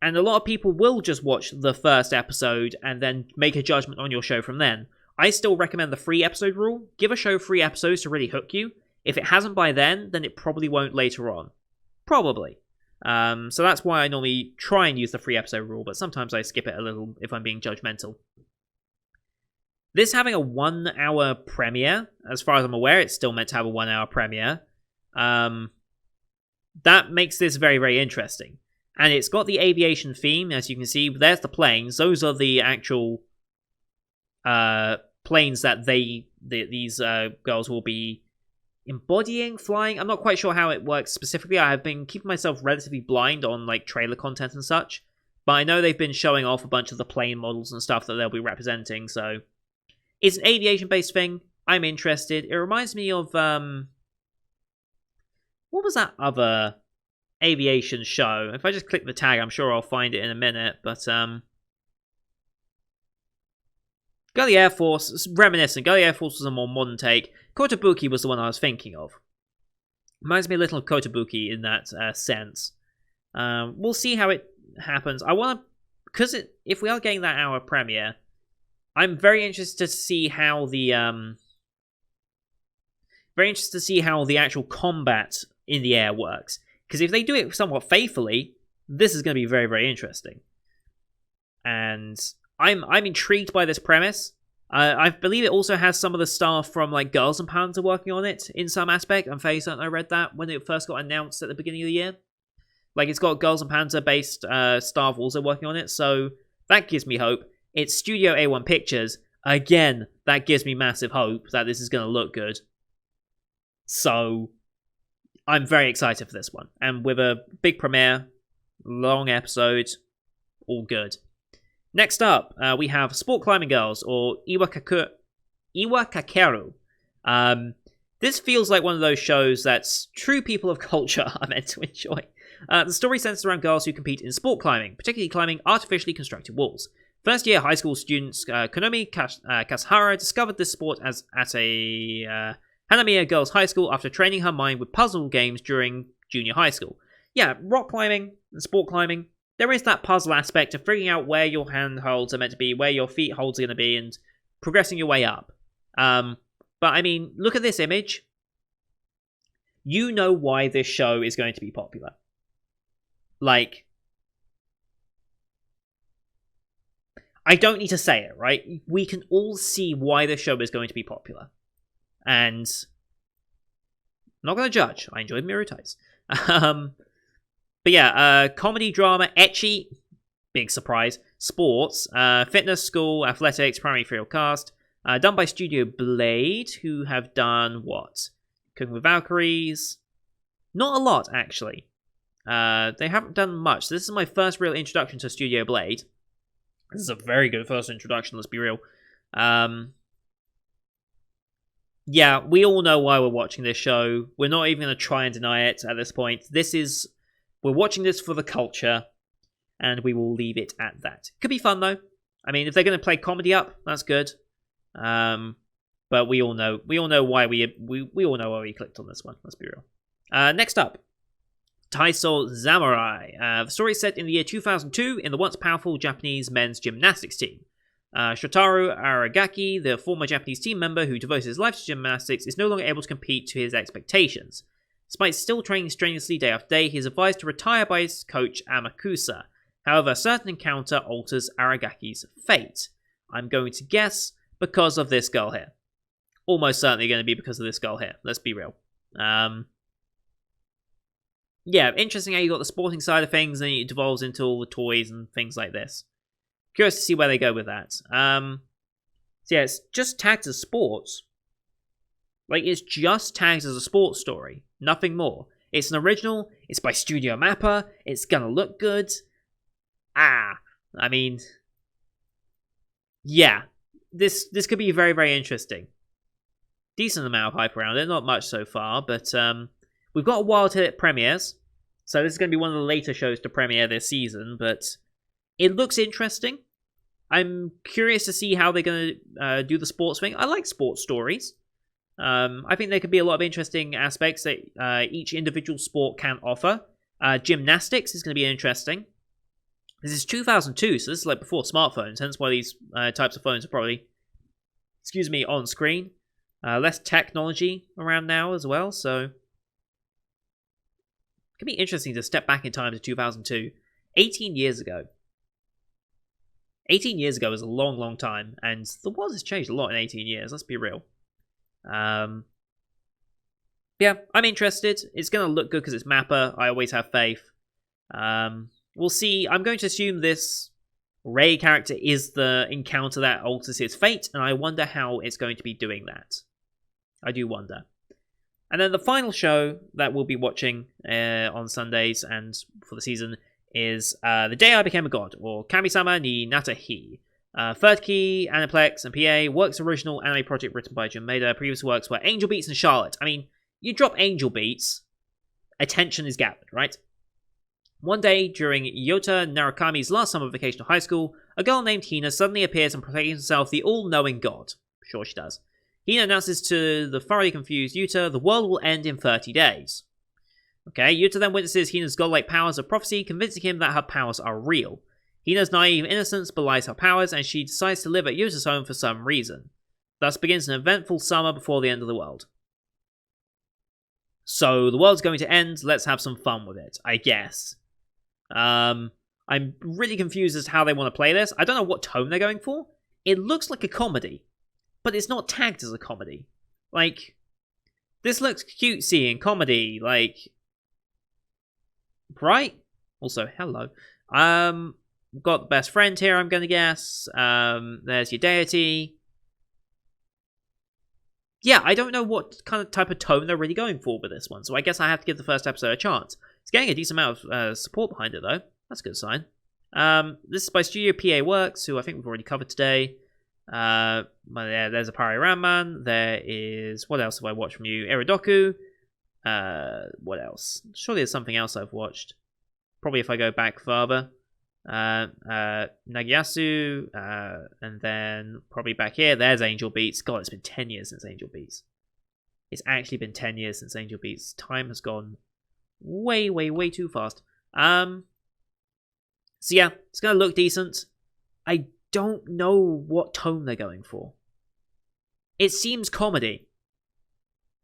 a lot of people will just watch the first episode and then make a judgment on your show from then. I still recommend the 3-episode rule. Give a show 3 episodes to really hook you. If it hasn't by then it probably won't later on. Probably. So that's why I normally try and use the 3-episode rule, but sometimes I skip it a little if I'm being judgmental. This having a 1-hour premiere, as far as I'm aware, it's still meant to have a 1-hour premiere. That makes this very, very interesting. And it's got the aviation theme, as you can see. There's the planes. Those are the actual planes that these girls will be embodying flying. I'm not quite sure how it works specifically. I have been keeping myself relatively blind on like trailer content and such, but I know they've been showing off a bunch of the plane models and stuff that they'll be representing. So it's an aviation-based thing. I'm interested. It reminds me of what was that other aviation show? If I just click the tag, I'm sure I'll find it in a minute. But Go the Air Force, it's reminiscent. Go the Air Force was a more modern take. Kotobuki was the one I was thinking of. Reminds me a little of Kotobuki in that sense. We'll see how it happens. I want to, because if we are getting that hour premiere, I'm very interested to see how the actual combat in the air works. Because if they do it somewhat faithfully, this is going to be very, very interesting. And I'm intrigued by this premise. I believe it also has some of the staff from like Girls and Pants are working on it in some aspect. I'm fairly certain I read that when it first got announced at the beginning of the year. Like, it's got Girls and Panther based staff also working on it, so that gives me hope. It's Studio A1 Pictures. Again, that gives me massive hope that this is going to look good. So, I'm very excited for this one. And with a big premiere, long episode, all good. Next up, we have Sport Climbing Girls, or Iwakakeru. This feels like one of those shows that true people of culture are meant to enjoy. The story centers around girls who compete in sport climbing, particularly climbing artificially constructed walls. First-year high school students Konomi Kasuhara discovered this sport at a Hanamiya Girls High School after training her mind with puzzle games during junior high school. Yeah, rock climbing and sport climbing, there is that puzzle aspect of figuring out where your handholds are meant to be, where your feet holds are going to be, and progressing your way up. But I mean, look at this image. You know why this show is going to be popular. Like, I don't need to say it, right? We can all see why this show is going to be popular. And I'm not going to judge. I enjoyed Mirror Tights. But yeah, comedy, drama, ecchi, big surprise, sports, fitness, school, athletics, primary field cast, done by Studio Blade, who have done what? Cooking with Valkyries? Not a lot, actually. They haven't done much. This is my first real introduction to Studio Blade. This is a very good first introduction, let's be real. Yeah, we all know why we're watching this show. We're not even going to try and deny it at this point. We're watching this for the culture, and we will leave it at that. Could be fun, though. I mean, if they're going to play comedy up, that's good. But we all know why we all know why we clicked on this one. Let's be real. Next up, Taiso Samurai. The story is set in the year 2002 in the once powerful Japanese men's gymnastics team. Shotaro Aragaki, the former Japanese team member who devotes his life to gymnastics, is no longer able to compete to his expectations. Despite still training strenuously day after day, he is advised to retire by his coach Amakusa. However, a certain encounter alters Aragaki's fate. I'm going to guess because of this girl here. Almost certainly going to be because of this girl here. Let's be real. Yeah, interesting how you got the sporting side of things and it devolves into all the toys and things like this. Curious to see where they go with that. So yeah, it's just tagged as sports. Like, it's just tagged as a sports story. Nothing more. It's an original. It's by Studio Mappa. It's gonna look good. I mean, yeah. This could be very, very interesting. Decent amount of hype around it. Not much so far, but we've got a while till it premieres. So this is going to be one of the later shows to premiere this season, but it looks interesting. I'm curious to see how they're going to do the sports thing. I like sports stories. I think there could be a lot of interesting aspects that each individual sport can offer. Gymnastics is going to be interesting. This is 2002, so this is like before smartphones, hence why these types of phones are probably, on screen. Less technology around now as well, so it could be interesting to step back in time to 2002. 18 years ago. 18 years ago is a long, long time, and the world has changed a lot in 18 years, let's be real. Yeah, I'm interested. It's going to look good because it's Mappa. I always have faith. We'll see. I'm going to assume this Rei character is the encounter that alters his fate, and I wonder how it's going to be doing that. I do wonder. And then the final show that we'll be watching on Sundays and for the season is The Day I Became a God, or Kami-sama ni Natahi. Third Key, Aniplex, and PA. Works original anime project written by Jun Maeda. Previous works were Angel Beats and Charlotte. I mean, you drop Angel Beats, attention is gathered, right? One day, during Yota Narukami's last summer vacation of high school, a girl named Hina suddenly appears and proclaims herself the all-knowing god. Sure she does. Hina announces to the thoroughly confused Yuta the world will end in 30 days. Okay, Yuta then witnesses Hina's godlike powers of prophecy, convincing him that her powers are real. Hina's naive innocence belies her powers, and she decides to live at Yuta's home for some reason. Thus begins an eventful summer before the end of the world. So, the world's going to end, let's have some fun with it, I guess. I'm really confused as to how they want to play this. I don't know what tone they're going for. It looks like a comedy, but it's not tagged as a comedy. Like, this looks cutesy and comedy, like... Right? Also, hello. Got the best friend here, I'm gonna guess. There's your deity. Yeah, I don't know what kind of type of tone they're really going for with this one, so I guess I have to give the first episode a chance. It's getting a decent amount of support behind it, though. That's a good sign. This is by Studio PA Works, who I think we've already covered today. There's a Pari Ramman. There is... What else have I watched from you? Iridoku. What else? Surely there's something else I've watched. Probably if I go back further. Nagiyasu, and then probably back here, there's Angel Beats. God, it's been 10 years since Angel Beats. It's actually been 10 years since Angel Beats. Time has gone way, way, way too fast. So yeah, it's gonna look decent. I don't know what tone they're going for. It seems comedy,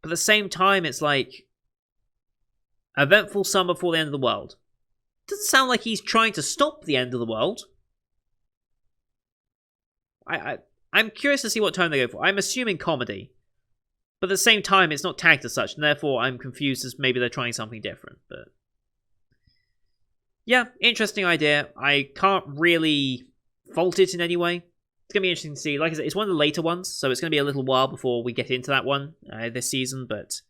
but at the same time, it's like eventful summer before the end of the world. Doesn't sound like he's trying to stop the end of the world. I'm curious to see what tone they go for. I'm assuming comedy, but at the same time, it's not tagged as such, and therefore I'm confused as maybe they're trying something different. But yeah, interesting idea. I can't really fault it in any way. It's going to be interesting to see. Like I said, it's one of the later ones, so it's going to be a little while before we get into that one this season, but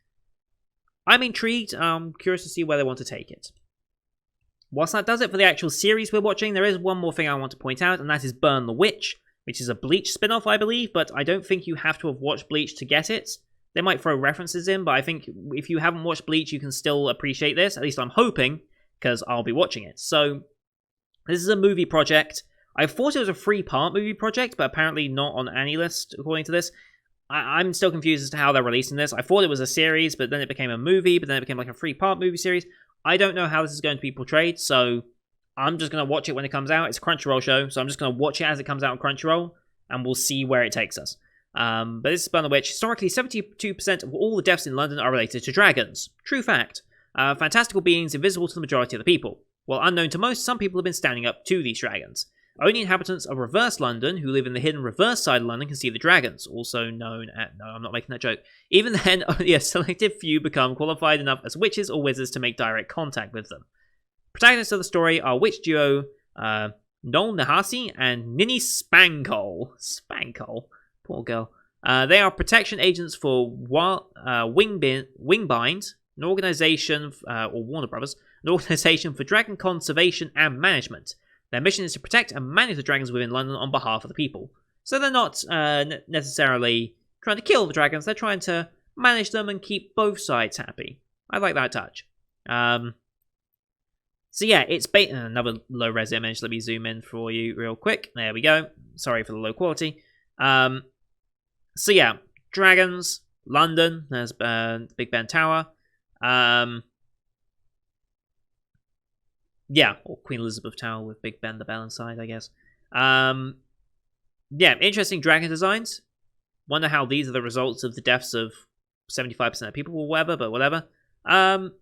I'm intrigued. I'm curious to see where they want to take it. Whilst that does it for the actual series we're watching, there is one more thing I want to point out, and that is Burn the Witch, which is a Bleach spin-off, I believe, but I don't think you have to have watched Bleach to get it. They might throw references in, but I think if you haven't watched Bleach, you can still appreciate this. At least I'm hoping, because I'll be watching it. So, this is a movie project. I thought it was a 3-part movie project, but apparently not on any list, according to this. I'm still confused as to how they're releasing this. I thought it was a series, but then it became a movie, but then it became like a 3-part movie series. I don't know how this is going to be portrayed, so I'm just going to watch it when it comes out. It's a Crunchyroll show, so I'm just going to watch it as it comes out on Crunchyroll, and we'll see where it takes us. But this is Burn the Witch. Historically, 72% of all the deaths in London are related to dragons. True fact. Fantastical beings invisible to the majority of the people. While unknown to most, some people have been standing up to these dragons. Only inhabitants of Reverse London, who live in the hidden reverse side of London, can see the dragons, also known as... No, I'm not making that joke. Even then, only a selective few become qualified enough as witches or wizards to make direct contact with them. Protagonists of the story are witch duo Noel Nahasi and Ninny Spankle. Spankle? Poor girl. They are protection agents for Wingbind, an organization, or Warner Brothers, an organization for dragon conservation and management. Their mission is to protect and manage the dragons within London on behalf of the people. So they're not necessarily trying to kill the dragons, they're trying to manage them and keep both sides happy. I like that touch. So yeah, it's another low-res image. Let me zoom in for you real quick. There we go. Sorry for the low quality. So yeah, dragons, London, there's Big Ben Tower. Yeah, or Queen Elizabeth Tower with Big Ben the Bell inside, I guess. Yeah, interesting dragon designs. Wonder how these are the results of the deaths of 75% of people or whatever, but whatever.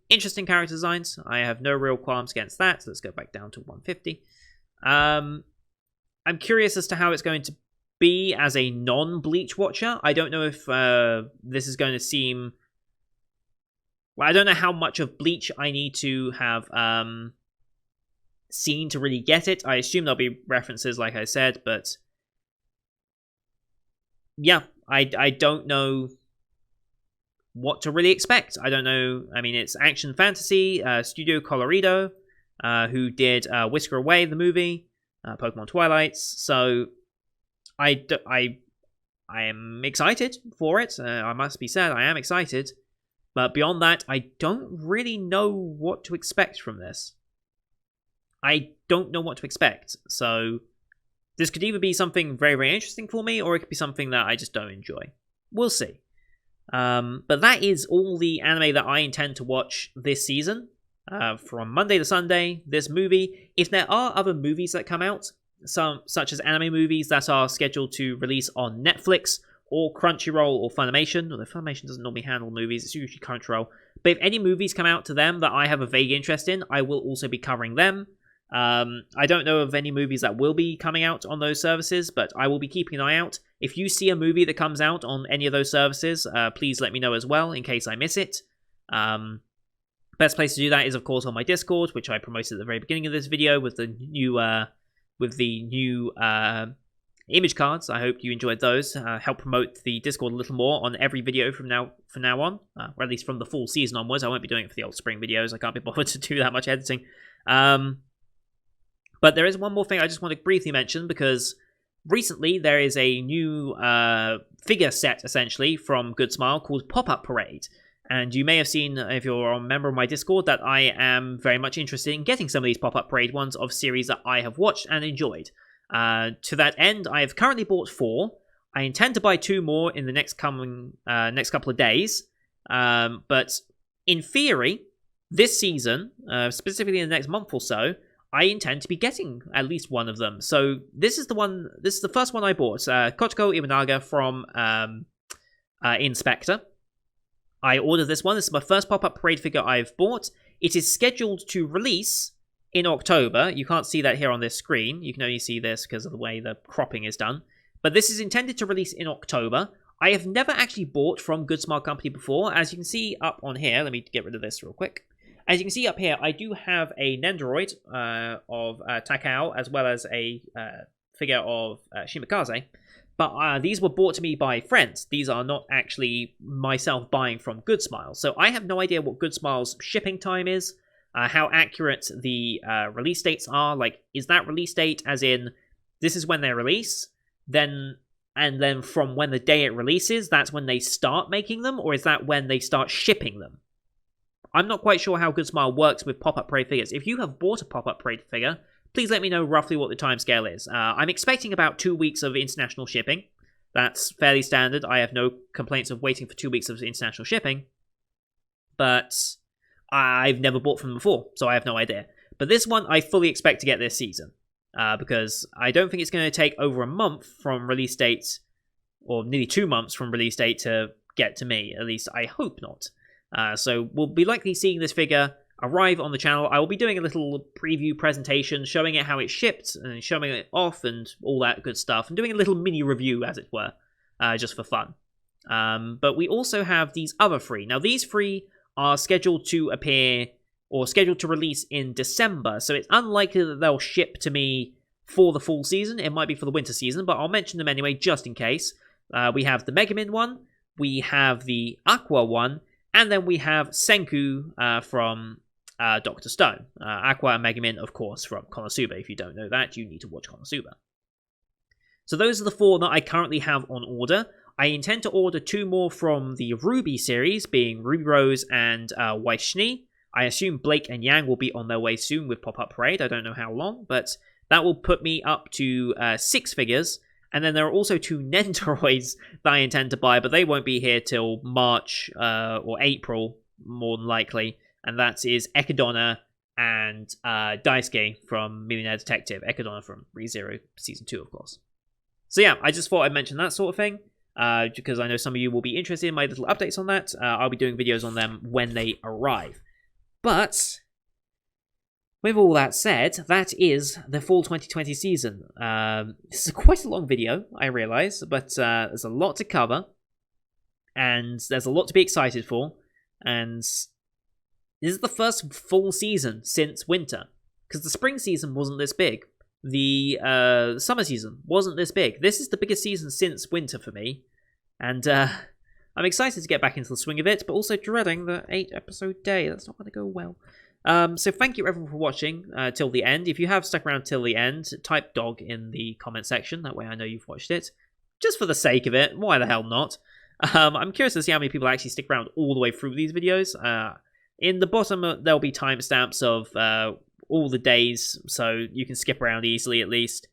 Interesting character designs. I have no real qualms against that. So let's go back down to 150. I'm curious as to how it's going to be as a non-Bleach watcher. I don't know if this is going to seem... Well, I don't know how much of Bleach I need to have seen to really get it. I assume there'll be references, like I said, but yeah, I don't know what to really expect. I don't know. I mean, it's Action Fantasy, Studio Colorido, who did Whisker Away, the movie, Pokemon Twilights. So I am excited for it. I must be said, I am excited. But beyond that, I don't really know what to expect from this. I don't know what to expect. So this could either be something very, very interesting for me, or it could be something that I just don't enjoy. We'll see. But that is all the anime that I intend to watch this season. From Monday to Sunday, this movie. If there are other movies that come out, such as anime movies that are scheduled to release on Netflix or Crunchyroll or Funimation, although Funimation doesn't normally handle movies, it's usually Crunchyroll. But if any movies come out to them that I have a vague interest in, I will also be covering them. I don't know of any movies that will be coming out on those services, but I will be keeping an eye out. If you see a movie that comes out on any of those services, please let me know as well, in case I miss it. Best place to do that is, of course, on my Discord, which I promoted at the very beginning of this video with the new image cards. I hope you enjoyed those. Help promote the Discord a little more on every video from now on, or at least from the full season onwards. I won't be doing it for the old spring videos. I can't be bothered to do that much editing. But there is one more thing I just want to briefly mention, because recently there is a new figure set, essentially, from Good Smile called Pop-Up Parade. And you may have seen, if you're a member of my Discord, that I am very much interested in getting some of these Pop-Up Parade ones of series that I have watched and enjoyed. To that end, I have currently bought 4. I intend to buy 2 more in the next couple of days. But in theory, this season, specifically in the next month or so, I intend to be getting at least one of them. So this is the first one I bought, Kochiko Iwanaga from Inspector. I ordered this one. This is my first Pop-Up Parade figure I've bought. It is scheduled to release in October. You can't see that here on this screen. You can only see this because of the way the cropping is done. But this is intended to release in October. I have never actually bought from Good Smile Company before. As you can see up on here, let me get rid of this real quick. As you can see up here, I do have a Nendoroid of Takao, as well as a figure of Shimikaze. But these were bought to me by friends. These are not actually myself buying from Good Smile. So I have no idea what Good Smile's shipping time is, how accurate the release dates are. Like, is that release date as in, this is when they release, and then from when the day it releases, that's when they start making them? Or is that when they start shipping them? I'm not quite sure how Good Smile works with Pop-Up Parade figures. If you have bought a Pop-Up Parade figure, please let me know roughly what the timescale is. I'm expecting about 2 weeks of international shipping. That's fairly standard. I have no complaints of waiting for 2 weeks of international shipping. But I've never bought from them before, so I have no idea. But this one I fully expect to get this season. Because I don't think it's going to take over a month from release date, or nearly 2 months from release date to get to me. At least I hope not. So we'll be likely seeing this figure arrive on the channel. I will be doing a little preview presentation, showing it how it's shipped, and showing it off, and all that good stuff, and doing a little mini review, as it were, just for fun. But we also have these other 3. Now, these 3 are scheduled to appear, or scheduled to release in December, so it's unlikely that they'll ship to me for the full season. It might be for the winter season, but I'll mention them anyway, just in case. We have the Megumin one, we have the Aqua one, and then we have Senku from Dr. Stone. Aqua and Megumin, of course, from Konosuba. If you don't know that, you need to watch Konosuba. So those are the 4 that I currently have on order. I intend to order 2 more from the Ruby series, being Ruby Rose and White Schnee. I assume Blake and Yang will be on their way soon with Pop-Up Parade. I don't know how long, but that will put me up to 6 figures. And then there are also 2 Nendoroids that I intend to buy, but they won't be here till March or April, more than likely. And that is Ekidonna and Daisuke from Millionaire Detective. Ekidonna from ReZero Season 2, of course. So yeah, I just thought I'd mention that sort of thing, because I know some of you will be interested in my little updates on that. I'll be doing videos on them when they arrive. But with all that said, that is the fall 2020 season. This is quite a long video, I realise, but there's a lot to cover, and there's a lot to be excited for, and this is the first full season since winter, because the spring season wasn't this big. The summer season wasn't this big. This is the biggest season since winter for me, and I'm excited to get back into the swing of it, but also dreading the 8-episode day. That's not going to go well. So thank you everyone for watching till the end. If you have stuck around till the end, type dog in the comment section. That way I know you've watched it. Just for the sake of it. Why the hell not? I'm curious to see how many people actually stick around all the way through these videos. In the bottom, there'll be timestamps of all the days, so you can skip around easily at least.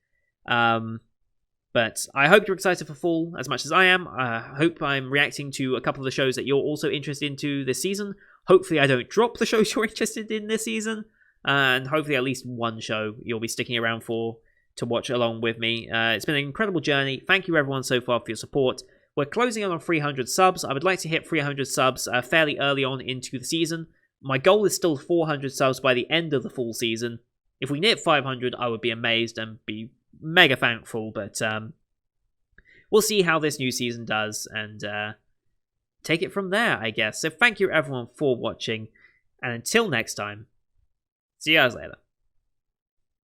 But I hope you're excited for fall as much as I am. I hope I'm reacting to a couple of the shows that you're also interested into this season. Hopefully I don't drop the shows you're interested in this season. And hopefully at least one show you'll be sticking around for to watch along with me. It's been an incredible journey. Thank you everyone so far for your support. We're closing in on 300 subs. I would like to hit 300 subs fairly early on into the season. My goal is still 400 subs by the end of the full season. If we hit 500, I would be amazed and be mega thankful, but we'll see how this new season does and take it from there, I guess. So thank you everyone for watching, and until next time, see you guys later.